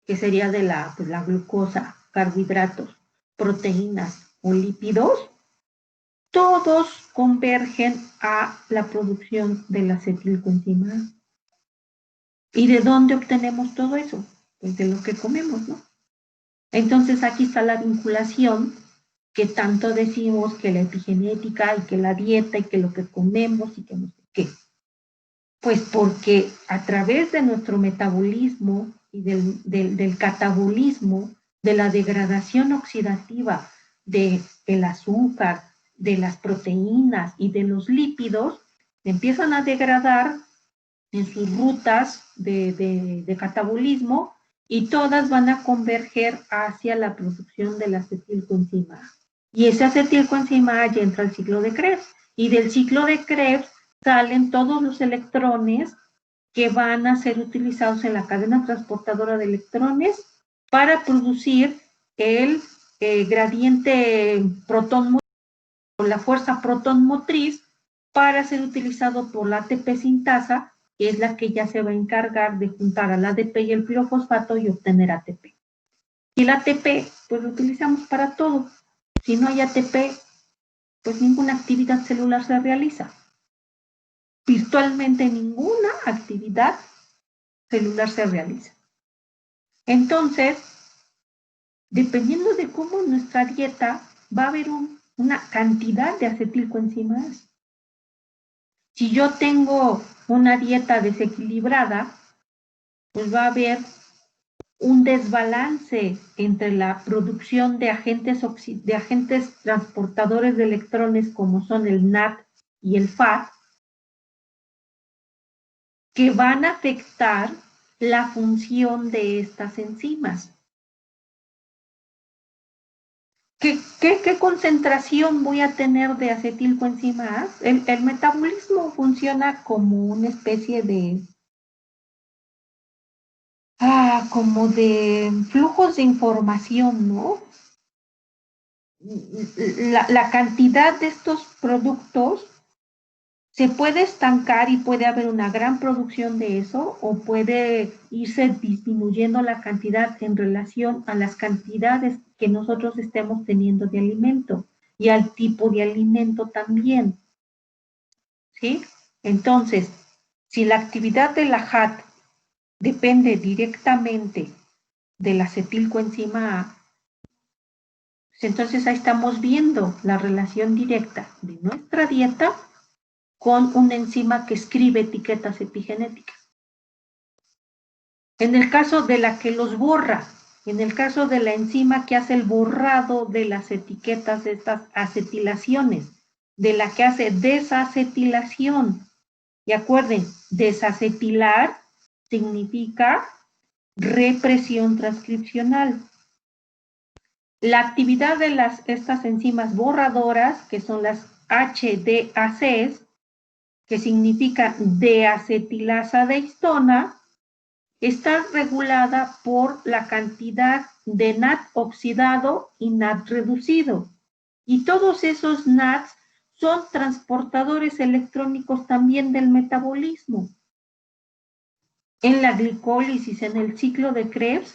que sería de la glucosa, carbohidratos, proteínas o lípidos, todos convergen a la producción de la acetilcoenzima A. ¿Y de dónde obtenemos todo eso? Pues de lo que comemos, ¿no? Entonces aquí está la vinculación que tanto decimos que la epigenética y que la dieta y que lo que comemos y que no sé qué. Pues porque a través de nuestro metabolismo y del catabolismo, de la degradación oxidativa del azúcar, de las proteínas y de los lípidos, empiezan a degradar en sus rutas de catabolismo y todas van a converger hacia la producción de la acetilcoenzima A. Y esa acetilcoenzima A ya entra al ciclo de Krebs. Y del ciclo de Krebs salen todos los electrones que van a ser utilizados en la cadena transportadora de electrones para producir el gradiente protón o la fuerza protón motriz para ser utilizado por la ATP sintasa, que es la que ya se va a encargar de juntar al ADP y el pirofosfato y obtener ATP. Y el ATP, pues lo utilizamos para todo. Si no hay ATP, pues ninguna actividad celular se realiza. Virtualmente ninguna actividad celular se realiza. Entonces, dependiendo de cómo nuestra dieta, va a haber una cantidad de acetilcoenzimas. Si yo tengo una dieta desequilibrada, pues va a haber un desbalance entre la producción de agentes transportadores de electrones como son el NAT y el FAT, que van a afectar la función de estas enzimas. ¿Qué concentración voy a tener de acetilcoenzima A? El metabolismo funciona como una especie de como de flujos de información, ¿no? La cantidad de estos productos se puede estancar y puede haber una gran producción de eso o puede irse disminuyendo la cantidad en relación a las cantidades que nosotros estemos teniendo de alimento y al tipo de alimento también. ¿Sí? Entonces, si la actividad de la HAT depende directamente de la acetilcoenzima A, Entonces ahí estamos viendo la relación directa de nuestra dieta con una enzima que escribe etiquetas epigenéticas. En el caso de la que los borra, en el caso de la enzima que hace el borrado de las etiquetas de estas acetilaciones, de la que hace desacetilación. Y acuerden, desacetilar significa represión transcripcional. La actividad de estas enzimas borradoras, que son las HDACs, que significa deacetilasa de histona, está regulada por la cantidad de NAT oxidado y NAT reducido. Y todos esos NATs son transportadores electrónicos también del metabolismo. En la glicólisis, en el ciclo de Krebs,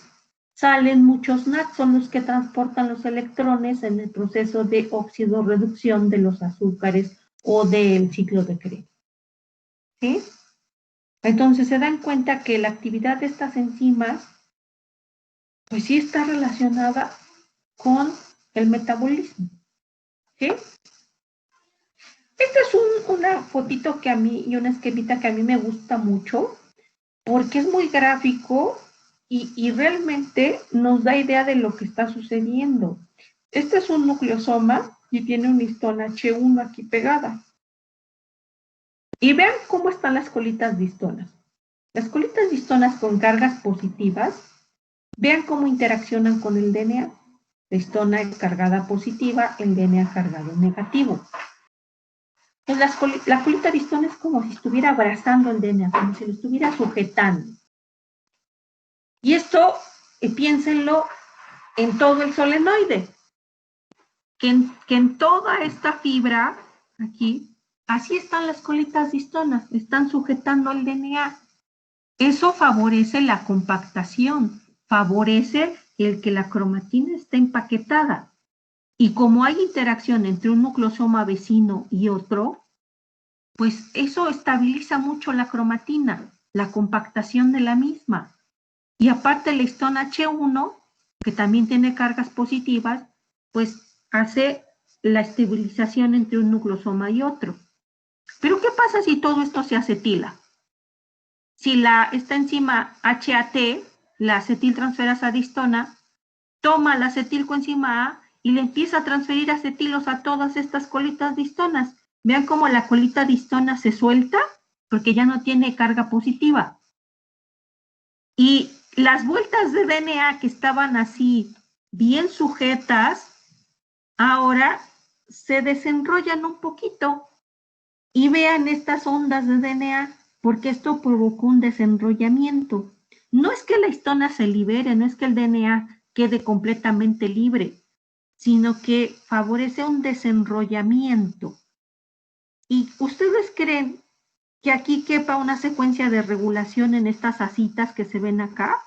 salen muchos NATs, son los que transportan los electrones en el proceso de oxidorreducción de los azúcares o del ciclo de Krebs. ¿Sí? Entonces se dan cuenta que la actividad de estas enzimas, pues sí está relacionada con el metabolismo. ¿Sí? Esta es una fotito que a mí, y una esquemita que a mí me gusta mucho, porque es muy gráfico y realmente nos da idea de lo que está sucediendo. Este es un nucleosoma y tiene una histona H1 aquí pegada. Y vean cómo están las colitas de histonas. Las colitas de histonas con cargas positivas, vean cómo interaccionan con el DNA. La histona es cargada positiva, el DNA cargado negativo. Entonces, la colita de histona es como si estuviera abrazando el DNA, como si lo estuviera sujetando. Y esto, piénsenlo en todo el solenoide, que en toda esta fibra, aquí, así están las colitas de histona, están sujetando el DNA. Eso favorece la compactación, favorece el que la cromatina esté empaquetada. Y como hay interacción entre un nucleosoma vecino y otro, pues eso estabiliza mucho la cromatina, la compactación de la misma. Y aparte la histona H1, que también tiene cargas positivas, pues hace la estabilización entre un nucleosoma y otro. Pero ¿qué pasa si todo esto se acetila? Si esta enzima HAT, la acetiltransferasa de histona, toma la acetilcoenzima A y le empieza a transferir acetilos a todas estas colitas de histonas. Vean cómo la colita de histona se suelta porque ya no tiene carga positiva. Y las vueltas de DNA que estaban así bien sujetas, ahora se desenrollan un poquito. Y vean estas ondas de DNA, porque esto provocó un desenrollamiento. No es que la histona se libere, no es que el DNA quede completamente libre, sino que favorece un desenrollamiento. ¿Y ustedes creen que aquí quepa una secuencia de regulación en estas asitas que se ven acá?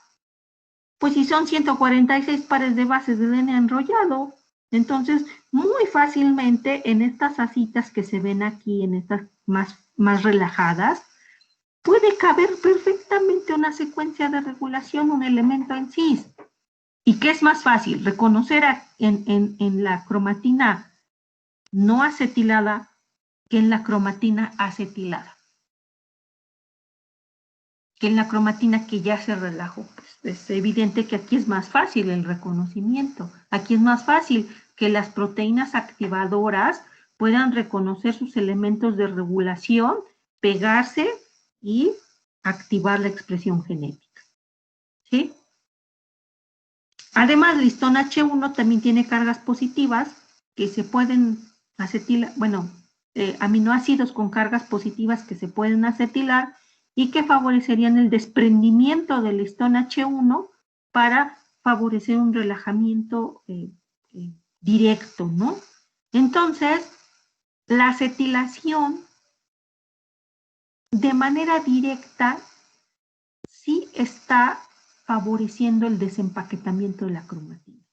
Pues si son 146 pares de bases de DNA enrollado, entonces muy fácilmente en estas asitas que se ven aquí, en estas más relajadas, puede caber perfectamente una secuencia de regulación, un elemento en cis. ¿Y qué es más fácil? Reconocer en la cromatina no acetilada que en la cromatina acetilada. Que en la cromatina que ya se relajó. Pues es evidente que aquí es más fácil el reconocimiento. Aquí es más fácil que las proteínas activadoras puedan reconocer sus elementos de regulación, pegarse y activar la expresión genética. ¿Sí? Además, la histona H1 también tiene cargas positivas que se pueden acetilar, aminoácidos con cargas positivas que se pueden acetilar y que favorecerían el desprendimiento de la histona H1 para favorecer un relajamiento directo, ¿no? Entonces, la acetilación de manera directa sí está favoreciendo el desempaquetamiento de la cromatina.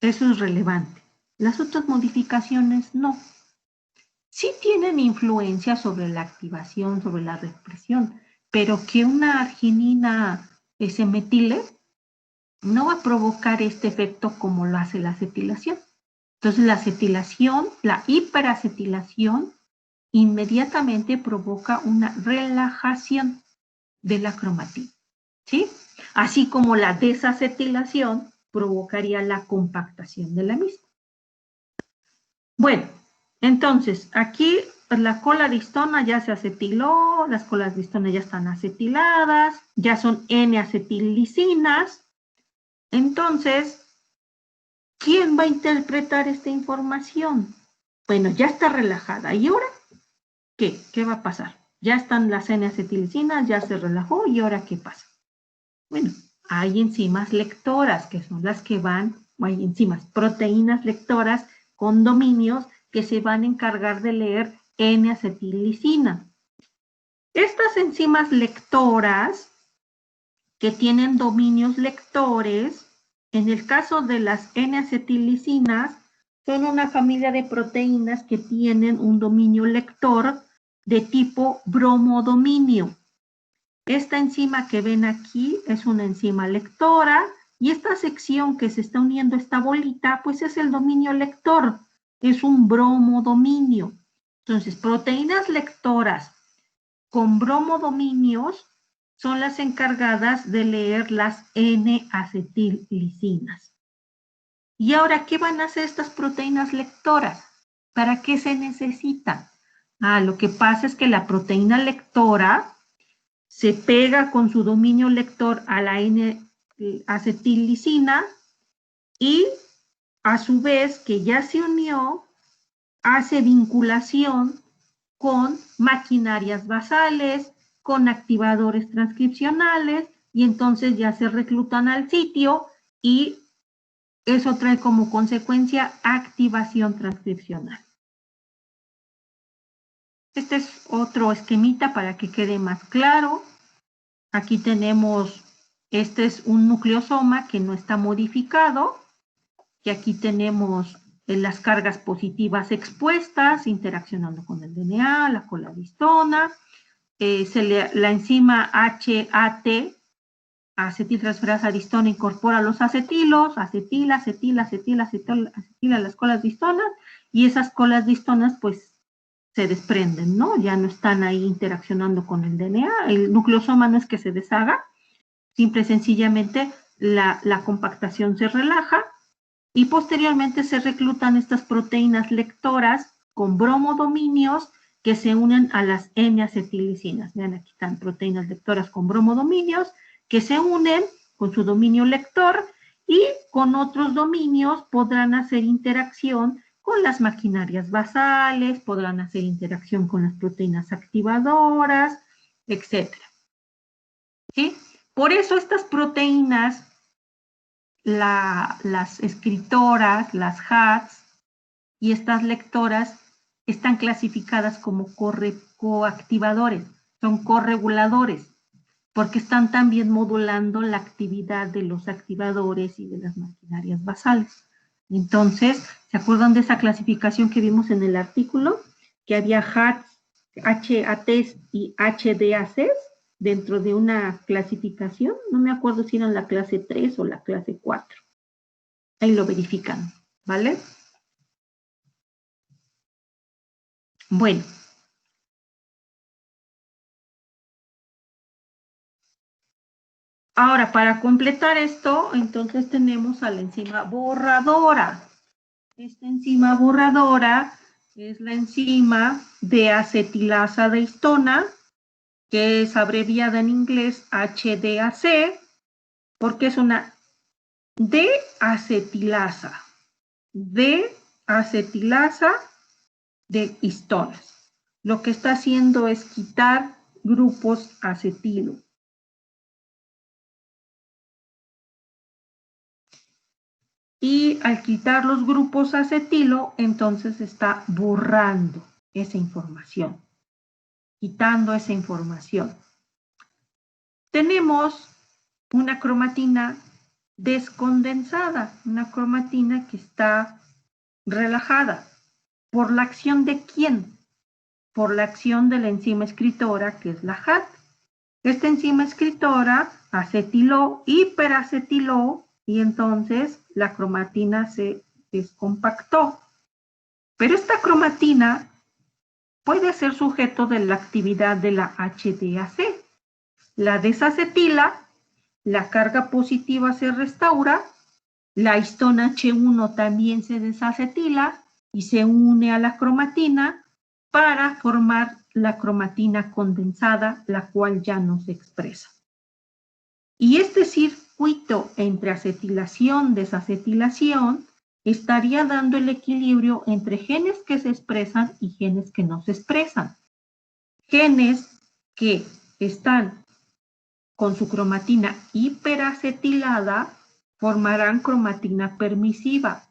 Eso es relevante. Las otras modificaciones no. Sí tienen influencia sobre la activación, sobre la represión, pero que una arginina se metile, no va a provocar este efecto como lo hace la acetilación. Entonces la acetilación, la hiperacetilación, inmediatamente provoca una relajación de la cromatina, ¿sí? Así como la desacetilación provocaría la compactación de la misma. Bueno, entonces aquí la cola de histona ya se acetiló, las colas de histona ya están acetiladas, ya son N-acetilicinas. Entonces, ¿quién va a interpretar esta información? Bueno, ya está relajada. ¿Y ahora qué? ¿Qué va a pasar? Ya están las N-acetilicinas, ya se relajó, ¿y ahora qué pasa? Bueno, hay enzimas lectoras, que son las que hay enzimas, proteínas lectoras con dominios que se van a encargar de leer N-acetilicina. Estas enzimas lectoras que tienen dominios lectores, en el caso de las N-acetilicinas, son una familia de proteínas que tienen un dominio lector de tipo bromodominio. Esta enzima que ven aquí es una enzima lectora y esta sección que se está uniendo a esta bolita, pues es el dominio lector, es un bromodominio. Entonces, proteínas lectoras con bromodominios son las encargadas de leer las N-acetilicinas. ¿Y ahora qué van a hacer estas proteínas lectoras? ¿Para qué se necesitan? Lo que pasa es que la proteína lectora se pega con su dominio lector a la N-acetilicina y a su vez que ya se unió, hace vinculación con maquinarias basales, con activadores transcripcionales y entonces ya se reclutan al sitio y eso trae como consecuencia activación transcripcional. Este es otro esquemita para que quede más claro. Aquí tenemos, este es un nucleosoma que no está modificado, y aquí tenemos las cargas positivas expuestas, interaccionando con el DNA, la cola de histona, la enzima HAT, acetiltransferasa de histona, incorpora los acetilos, acetila las colas de histonas, y esas colas de histonas pues se desprenden, ¿no? Ya no están ahí interaccionando con el DNA. El nucleosoma no es que se deshaga, simple y sencillamente la compactación se relaja y posteriormente se reclutan estas proteínas lectoras con bromodominios que se unen a las N-acetilicinas. Vean, aquí están proteínas lectoras con bromodominios que se unen con su dominio lector y con otros dominios podrán hacer interacción con las maquinarias basales, podrán hacer interacción con las proteínas activadoras, etc. ¿Sí? Por eso estas proteínas, las escritoras, las HATs y estas lectoras están clasificadas como coactivadores, son correguladores, porque están también modulando la actividad de los activadores y de las maquinarias basales. Entonces, ¿se acuerdan de esa clasificación que vimos en el artículo? Que había HATs, HATs y HDACs dentro de una clasificación. No me acuerdo si eran la clase 3 o la clase 4. Ahí lo verifican, ¿vale? Bueno. Ahora, para completar esto, entonces tenemos a la enzima borradora. Esta enzima borradora es la enzima de acetilasa de histona, que es abreviada en inglés HDAC, porque es una deacetilasa de histonas. Lo que está haciendo es quitar grupos acetilo. Y al quitar los grupos acetilo, entonces está borrando esa información, quitando esa información. Tenemos una cromatina descondensada, una cromatina que está relajada. ¿Por la acción de quién? Por la acción de la enzima escritora, que es la HAT. Esta enzima escritora acetiló, hiperacetiló y entonces la cromatina se descompactó. Pero esta cromatina puede ser sujeto de la actividad de la HDAC. La desacetila, la carga positiva se restaura, la histona H1 también se desacetila y se une a la cromatina para formar la cromatina condensada, la cual ya no se expresa. Y este circuito entre acetilación, desacetilación, estaría dando el equilibrio entre genes que se expresan y genes que no se expresan. Genes que están con su cromatina hiperacetilada formarán cromatina permisiva,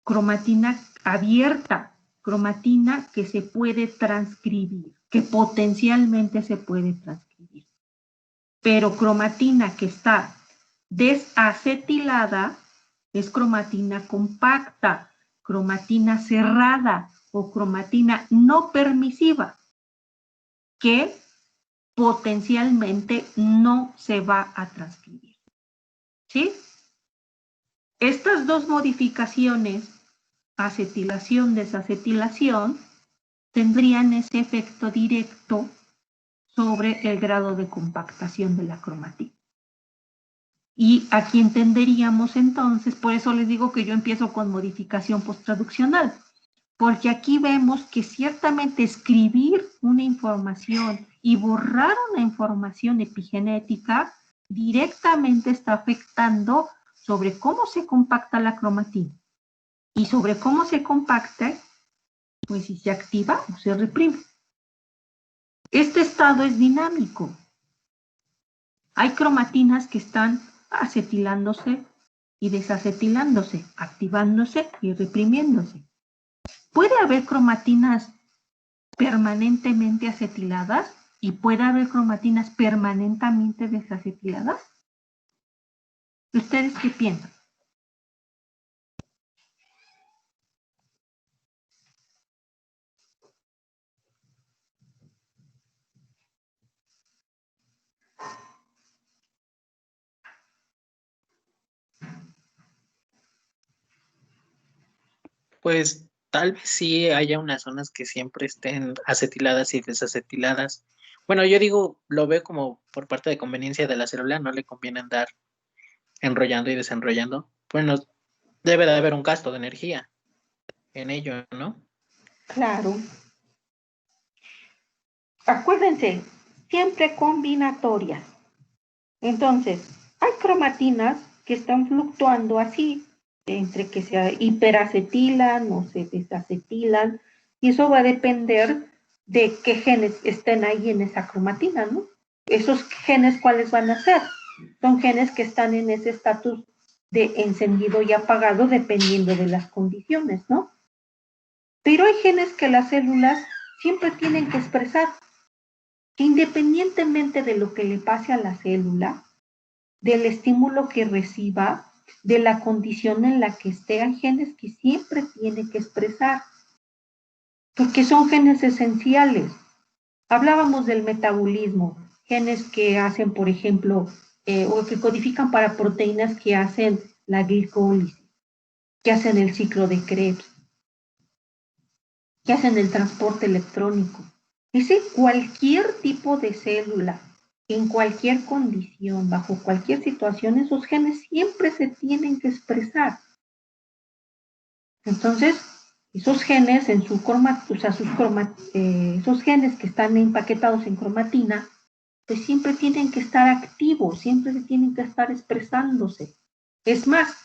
cromatina abierta, cromatina que se puede transcribir, que potencialmente se puede transcribir. Pero cromatina que está desacetilada es cromatina compacta, cromatina cerrada o cromatina no permisiva, que potencialmente no se va a transcribir. ¿Sí? Estas dos modificaciones, acetilación, desacetilación, tendrían ese efecto directo sobre el grado de compactación de la cromatina. Y aquí entenderíamos entonces, por eso les digo que yo empiezo con modificación posttraduccional, porque aquí vemos que ciertamente escribir una información y borrar una información epigenética directamente está afectando sobre cómo se compacta la cromatina. Y sobre cómo se compacta, pues si se activa o se reprime. Este estado es dinámico. Hay cromatinas que están acetilándose y desacetilándose, activándose y reprimiéndose. Puede haber cromatinas permanentemente acetiladas y puede haber cromatinas permanentemente desacetiladas. ¿Ustedes qué piensan? Pues tal vez sí haya unas zonas que siempre estén acetiladas y desacetiladas. Bueno, yo digo, lo veo como por parte de conveniencia de la célula, no le conviene andar enrollando y desenrollando. Bueno, debe de haber un gasto de energía en ello, ¿no? Claro. Acuérdense, siempre combinatorias. Entonces, hay cromatinas que están fluctuando así, entre que se hiperacetilan o se desacetilan, y eso va a depender de qué genes estén ahí en esa cromatina, ¿no? Esos genes, ¿cuáles van a ser? Son genes que están en ese estatus de encendido y apagado dependiendo de las condiciones, ¿no? Pero hay genes que las células siempre tienen que expresar, que independientemente de lo que le pase a la célula, del estímulo que reciba, de la condición en la que esté, hay genes que siempre tiene que expresar, porque son genes esenciales. Hablábamos del metabolismo, genes que hacen, por ejemplo, o que codifican para proteínas que hacen la glicólisis, que hacen el ciclo de Krebs, que hacen el transporte electrónico. Ese cualquier tipo de célula, en cualquier condición, bajo cualquier situación, esos genes siempre se tienen que expresar. Entonces, esos genes en su esos genes que están empaquetados en cromatina, pues siempre tienen que estar activos, siempre se tienen que estar expresándose. Es más,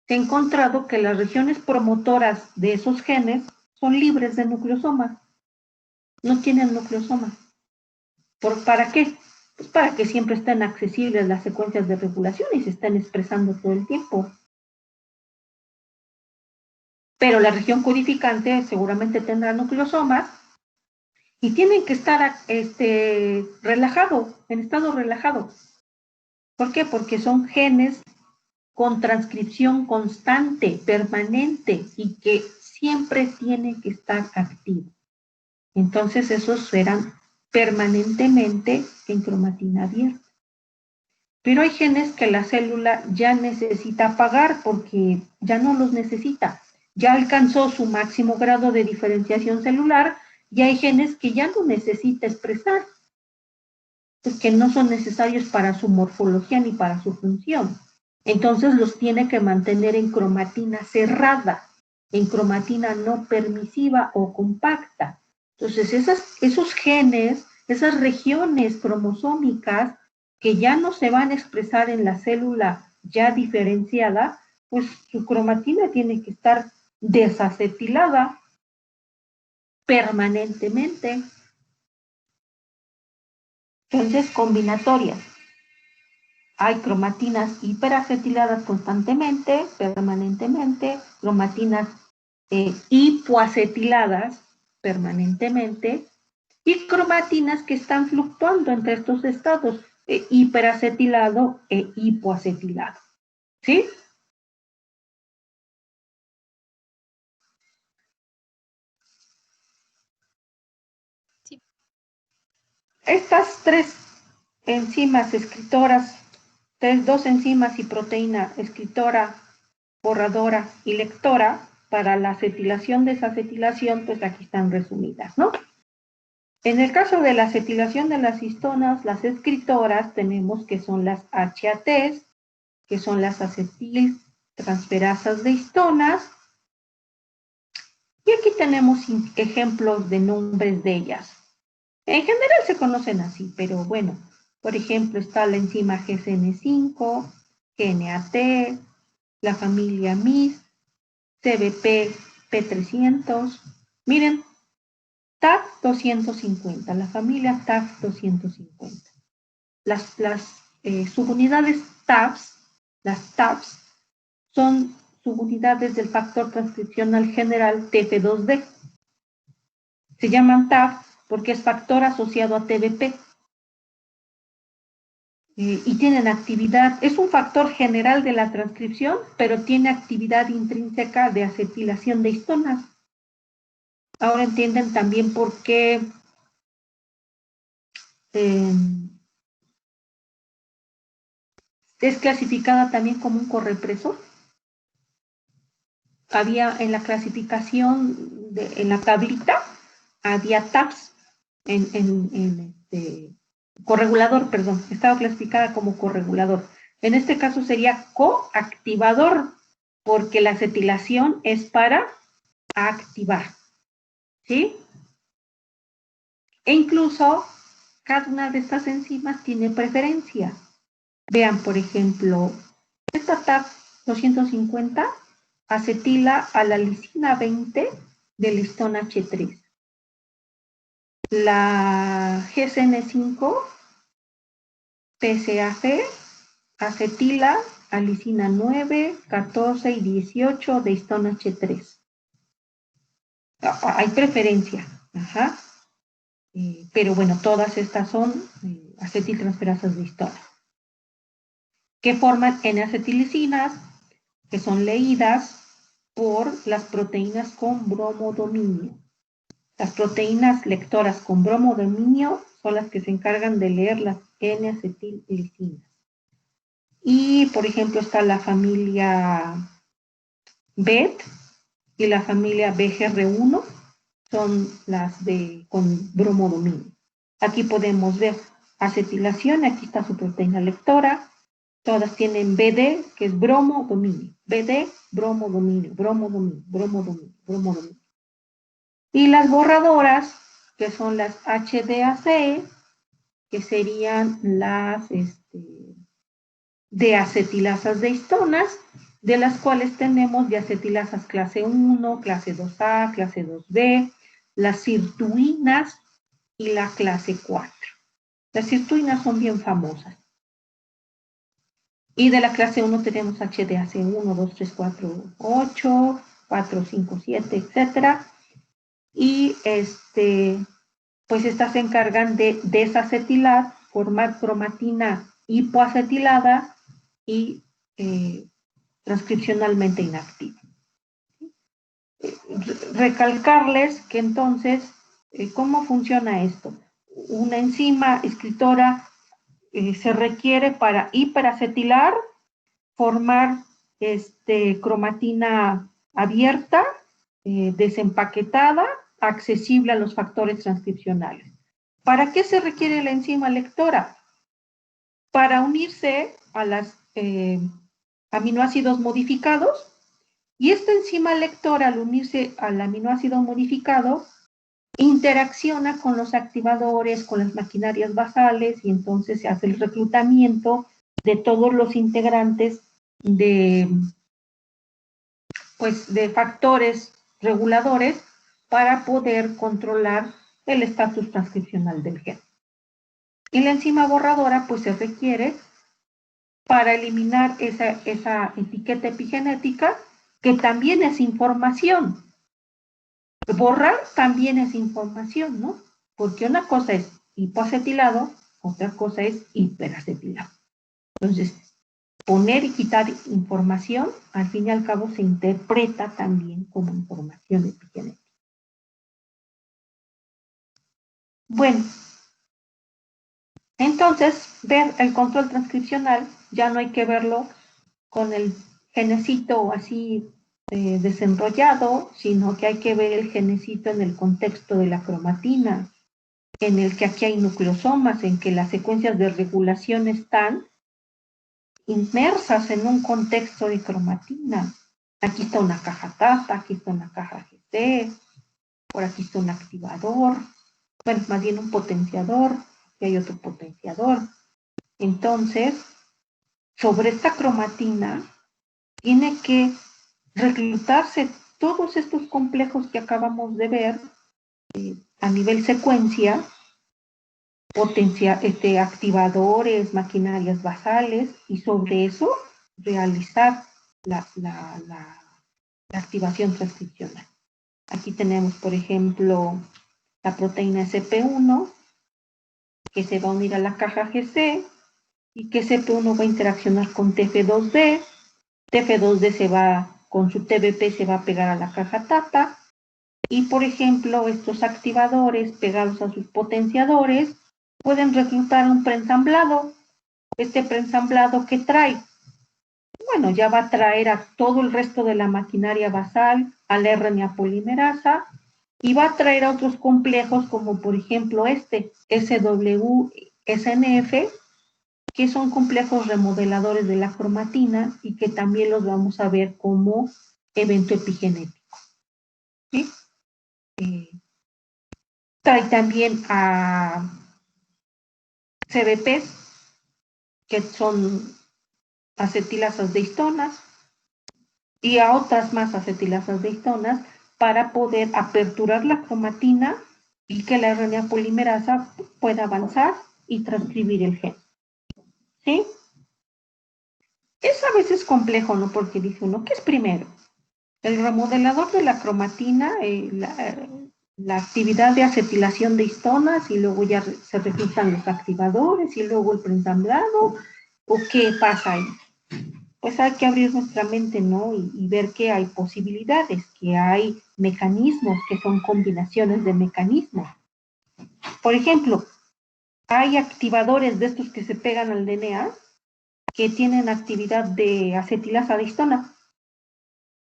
se ha encontrado que las regiones promotoras de esos genes son libres de nucleosomas. No tienen nucleosomas. ¿Para qué? Pues para que siempre estén accesibles las secuencias de regulación y se estén expresando todo el tiempo. Pero la región codificante seguramente tendrá nucleosomas y tienen que estar relajado, en estado relajado. ¿Por qué? Porque son genes con transcripción constante, permanente y que siempre tienen que estar activos. Entonces esos serán permanentemente en cromatina abierta. Pero hay genes que la célula ya necesita apagar porque ya no los necesita. Ya alcanzó su máximo grado de diferenciación celular y hay genes que ya no necesita expresar, porque no son necesarios para su morfología ni para su función. Entonces los tiene que mantener en cromatina cerrada, en cromatina no permisiva o compacta. Entonces esos genes, esas regiones cromosómicas que ya no se van a expresar en la célula ya diferenciada, pues su cromatina tiene que estar desacetilada permanentemente. Entonces, combinatorias. Hay cromatinas hiperacetiladas constantemente, permanentemente, cromatinas hipoacetiladas permanentemente, y cromatinas que están fluctuando entre estos estados, hiperacetilado e hipoacetilado. ¿Sí? Sí. Estas tres enzimas escritoras, dos enzimas y proteína escritora, borradora y lectora, para la acetilación, desacetilación, pues aquí están resumidas, ¿no? En el caso de la acetilación de las histonas, las escritoras tenemos que son las HATs, que son las acetiltransferasas de histonas, y aquí tenemos ejemplos de nombres de ellas. En general se conocen así, pero bueno, por ejemplo, está la enzima GCN5, GNAT, la familia MIS, CBP P300. Miren, TAF 250, la familia TAF 250. Las subunidades TAFs, las TAFs, son subunidades del factor transcripcional general TF2D. Se llaman TAF porque es factor asociado a TBP. Y tienen actividad, es un factor general de la transcripción, pero tiene actividad intrínseca de acetilación de histonas. Ahora entienden también por qué es clasificada también como un correpresor. Había en la clasificación, en la tablita, había TAPS corregulador, perdón, estaba clasificada como corregulador. En este caso sería coactivador, porque la acetilación es para activar, ¿sí? E incluso cada una de estas enzimas tiene preferencia. Vean, por ejemplo, esta TAP 250 acetila a la lisina 20 del histón H3. La GCN5 PCAG acetila a lisina 9, 14 y 18 de histón H3. Hay preferencia, ajá. Pero bueno, todas estas son acetiltransferasas de histona, que forman N-acetilicinas, que son leídas por las proteínas con bromodominio. Las proteínas lectoras con bromodominio son las que se encargan de leer las N-acetilicinas. Y, por ejemplo, está la familia BET y la familia BGR1, son las con bromodominio. Aquí podemos ver acetilación, aquí está su proteína lectora, todas tienen BD, que es bromodominio, BD, bromodominio, bromodominio, bromodominio, bromodominio. Y las borradoras, que son las HDAC, que serían las deacetilasas de histonas, de las cuales tenemos deacetilasas clase 1, clase 2A, clase 2B, las sirtuinas y la clase 4. Las sirtuinas son bien famosas. Y de la clase 1 tenemos HDAC 1, 2, 3, 4, 8, 4, 5, 7, etc. Y pues estas se encargan de desacetilar, formar cromatina hipoacetilada y transcripcionalmente inactiva. Recalcarles que entonces, ¿cómo funciona esto? Una enzima escritora se requiere para hiperacetilar, formar cromatina abierta, desempaquetada, accesible a los factores transcripcionales. ¿Para qué se requiere la enzima lectora? Para unirse a los aminoácidos modificados, y esta enzima lectora, al unirse al aminoácido modificado, interacciona con los activadores, con las maquinarias basales, y entonces se hace el reclutamiento de todos los integrantes de factores reguladores para poder controlar el estatus transcripcional del gen. Y la enzima borradora pues se requiere para eliminar esa etiqueta epigenética, que también es información. Borrar también es información, ¿no? Porque una cosa es hipoacetilado, otra cosa es hiperacetilado. Entonces, poner y quitar información, al fin y al cabo, se interpreta también como información epigenética. Bueno, entonces, ver el control transcripcional, ya no hay que verlo con el genecito así desenrollado, sino que hay que ver el genecito en el contexto de la cromatina, en el que aquí hay nucleosomas, en que las secuencias de regulación están inmersas en un contexto de cromatina. Aquí está una caja TATA, aquí está una caja GT, por aquí está un activador, bueno, más bien un potenciador, y hay otro potenciador. Entonces, sobre esta cromatina tiene que reclutarse todos estos complejos que acabamos de ver a nivel secuencia, activadores, maquinarias basales, y sobre eso realizar la activación transcripcional. Aquí tenemos, por ejemplo, la proteína SP1, que se va a unir a la caja GC, y que SP1 va a interaccionar con TF2D, TF2D se va, con su TBP se va a pegar a la caja TATA, y por ejemplo, estos activadores pegados a sus potenciadores pueden reclutar un preensamblado. Este preensamblado que trae, bueno, ya va a traer a todo el resto de la maquinaria basal, a la RNA polimerasa, y va a traer a otros complejos como por ejemplo SWSNF, que son complejos remodeladores de la cromatina y que también los vamos a ver como evento epigenético. ¿Sí? Trae también a CBPs, que son acetilasas de histonas, y a otras más acetilasas de histonas, para poder aperturar la cromatina y que la RNA polimerasa pueda avanzar y transcribir el gen. ¿Sí? Es a veces complejo, ¿no? Porque dice uno, ¿qué es primero? El remodelador de la cromatina, la actividad de acetilación de histonas, y luego ya se reclutan los activadores, y luego el preensamblado, ¿o qué pasa ahí? Pues hay que abrir nuestra mente, ¿no? Y ver que hay posibilidades, que hay mecanismos, que son combinaciones de mecanismos. Por ejemplo, hay activadores de estos que se pegan al DNA que tienen actividad de acetilasa de histona.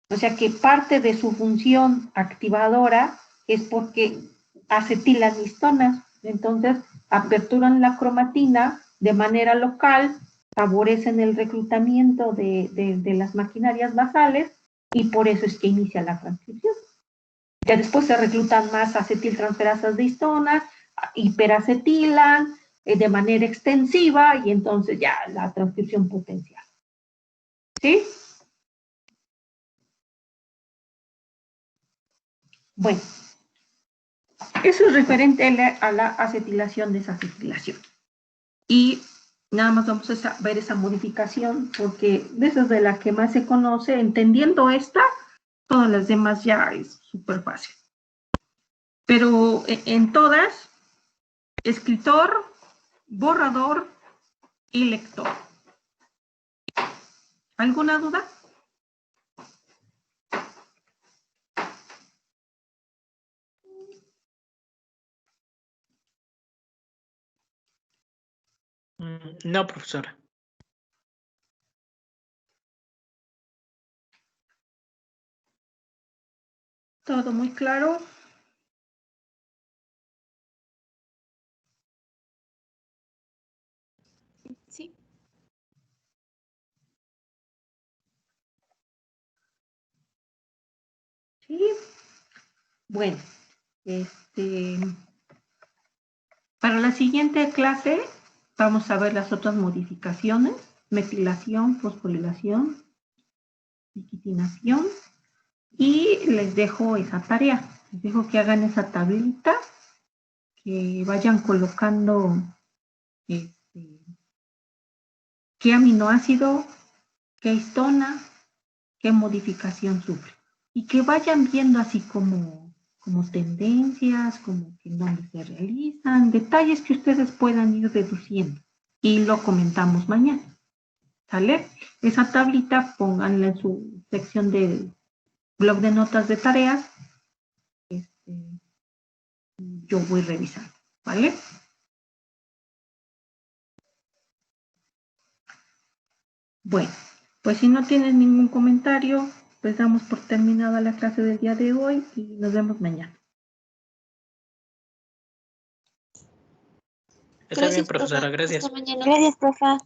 O sea que parte de su función activadora es porque acetilan histonas. Entonces, aperturan la cromatina de manera local, favorecen el reclutamiento de las maquinarias basales, y por eso es que inicia la transcripción. Ya después se reclutan más acetiltransferasas de histonas, hiperacetilan de manera extensiva, y entonces ya la transcripción potencial. ¿Sí? Bueno, eso es referente a la acetilación, desacetilación. Y nada más vamos a ver esa modificación, porque esa es de la que más se conoce. Entendiendo esta, todas las demás ya es súper fácil. Pero en todas, escritor, borrador y lector. ¿Alguna duda? No, profesora. ¿Todo muy claro? Sí. Sí. Bueno, para la siguiente clase vamos a ver las otras modificaciones: metilación, fosforilación, niquitinación, y les dejo esa tarea. Les dejo que hagan esa tablita, que vayan colocando qué aminoácido, qué histona, qué modificación sufre, y que vayan viendo así como tendencias, como que en dónde se realizan, detalles que ustedes puedan ir deduciendo, y lo comentamos mañana. ¿Sale? Esa tablita pónganla en su sección del blog de notas de tareas. Yo voy revisando, ¿vale? Bueno, pues si no tienen ningún comentario, pues damos por terminada la clase del día de hoy y nos vemos mañana. Está bien, Gracias, profe. profesora, gracias. Hasta mañana. Gracias, profa.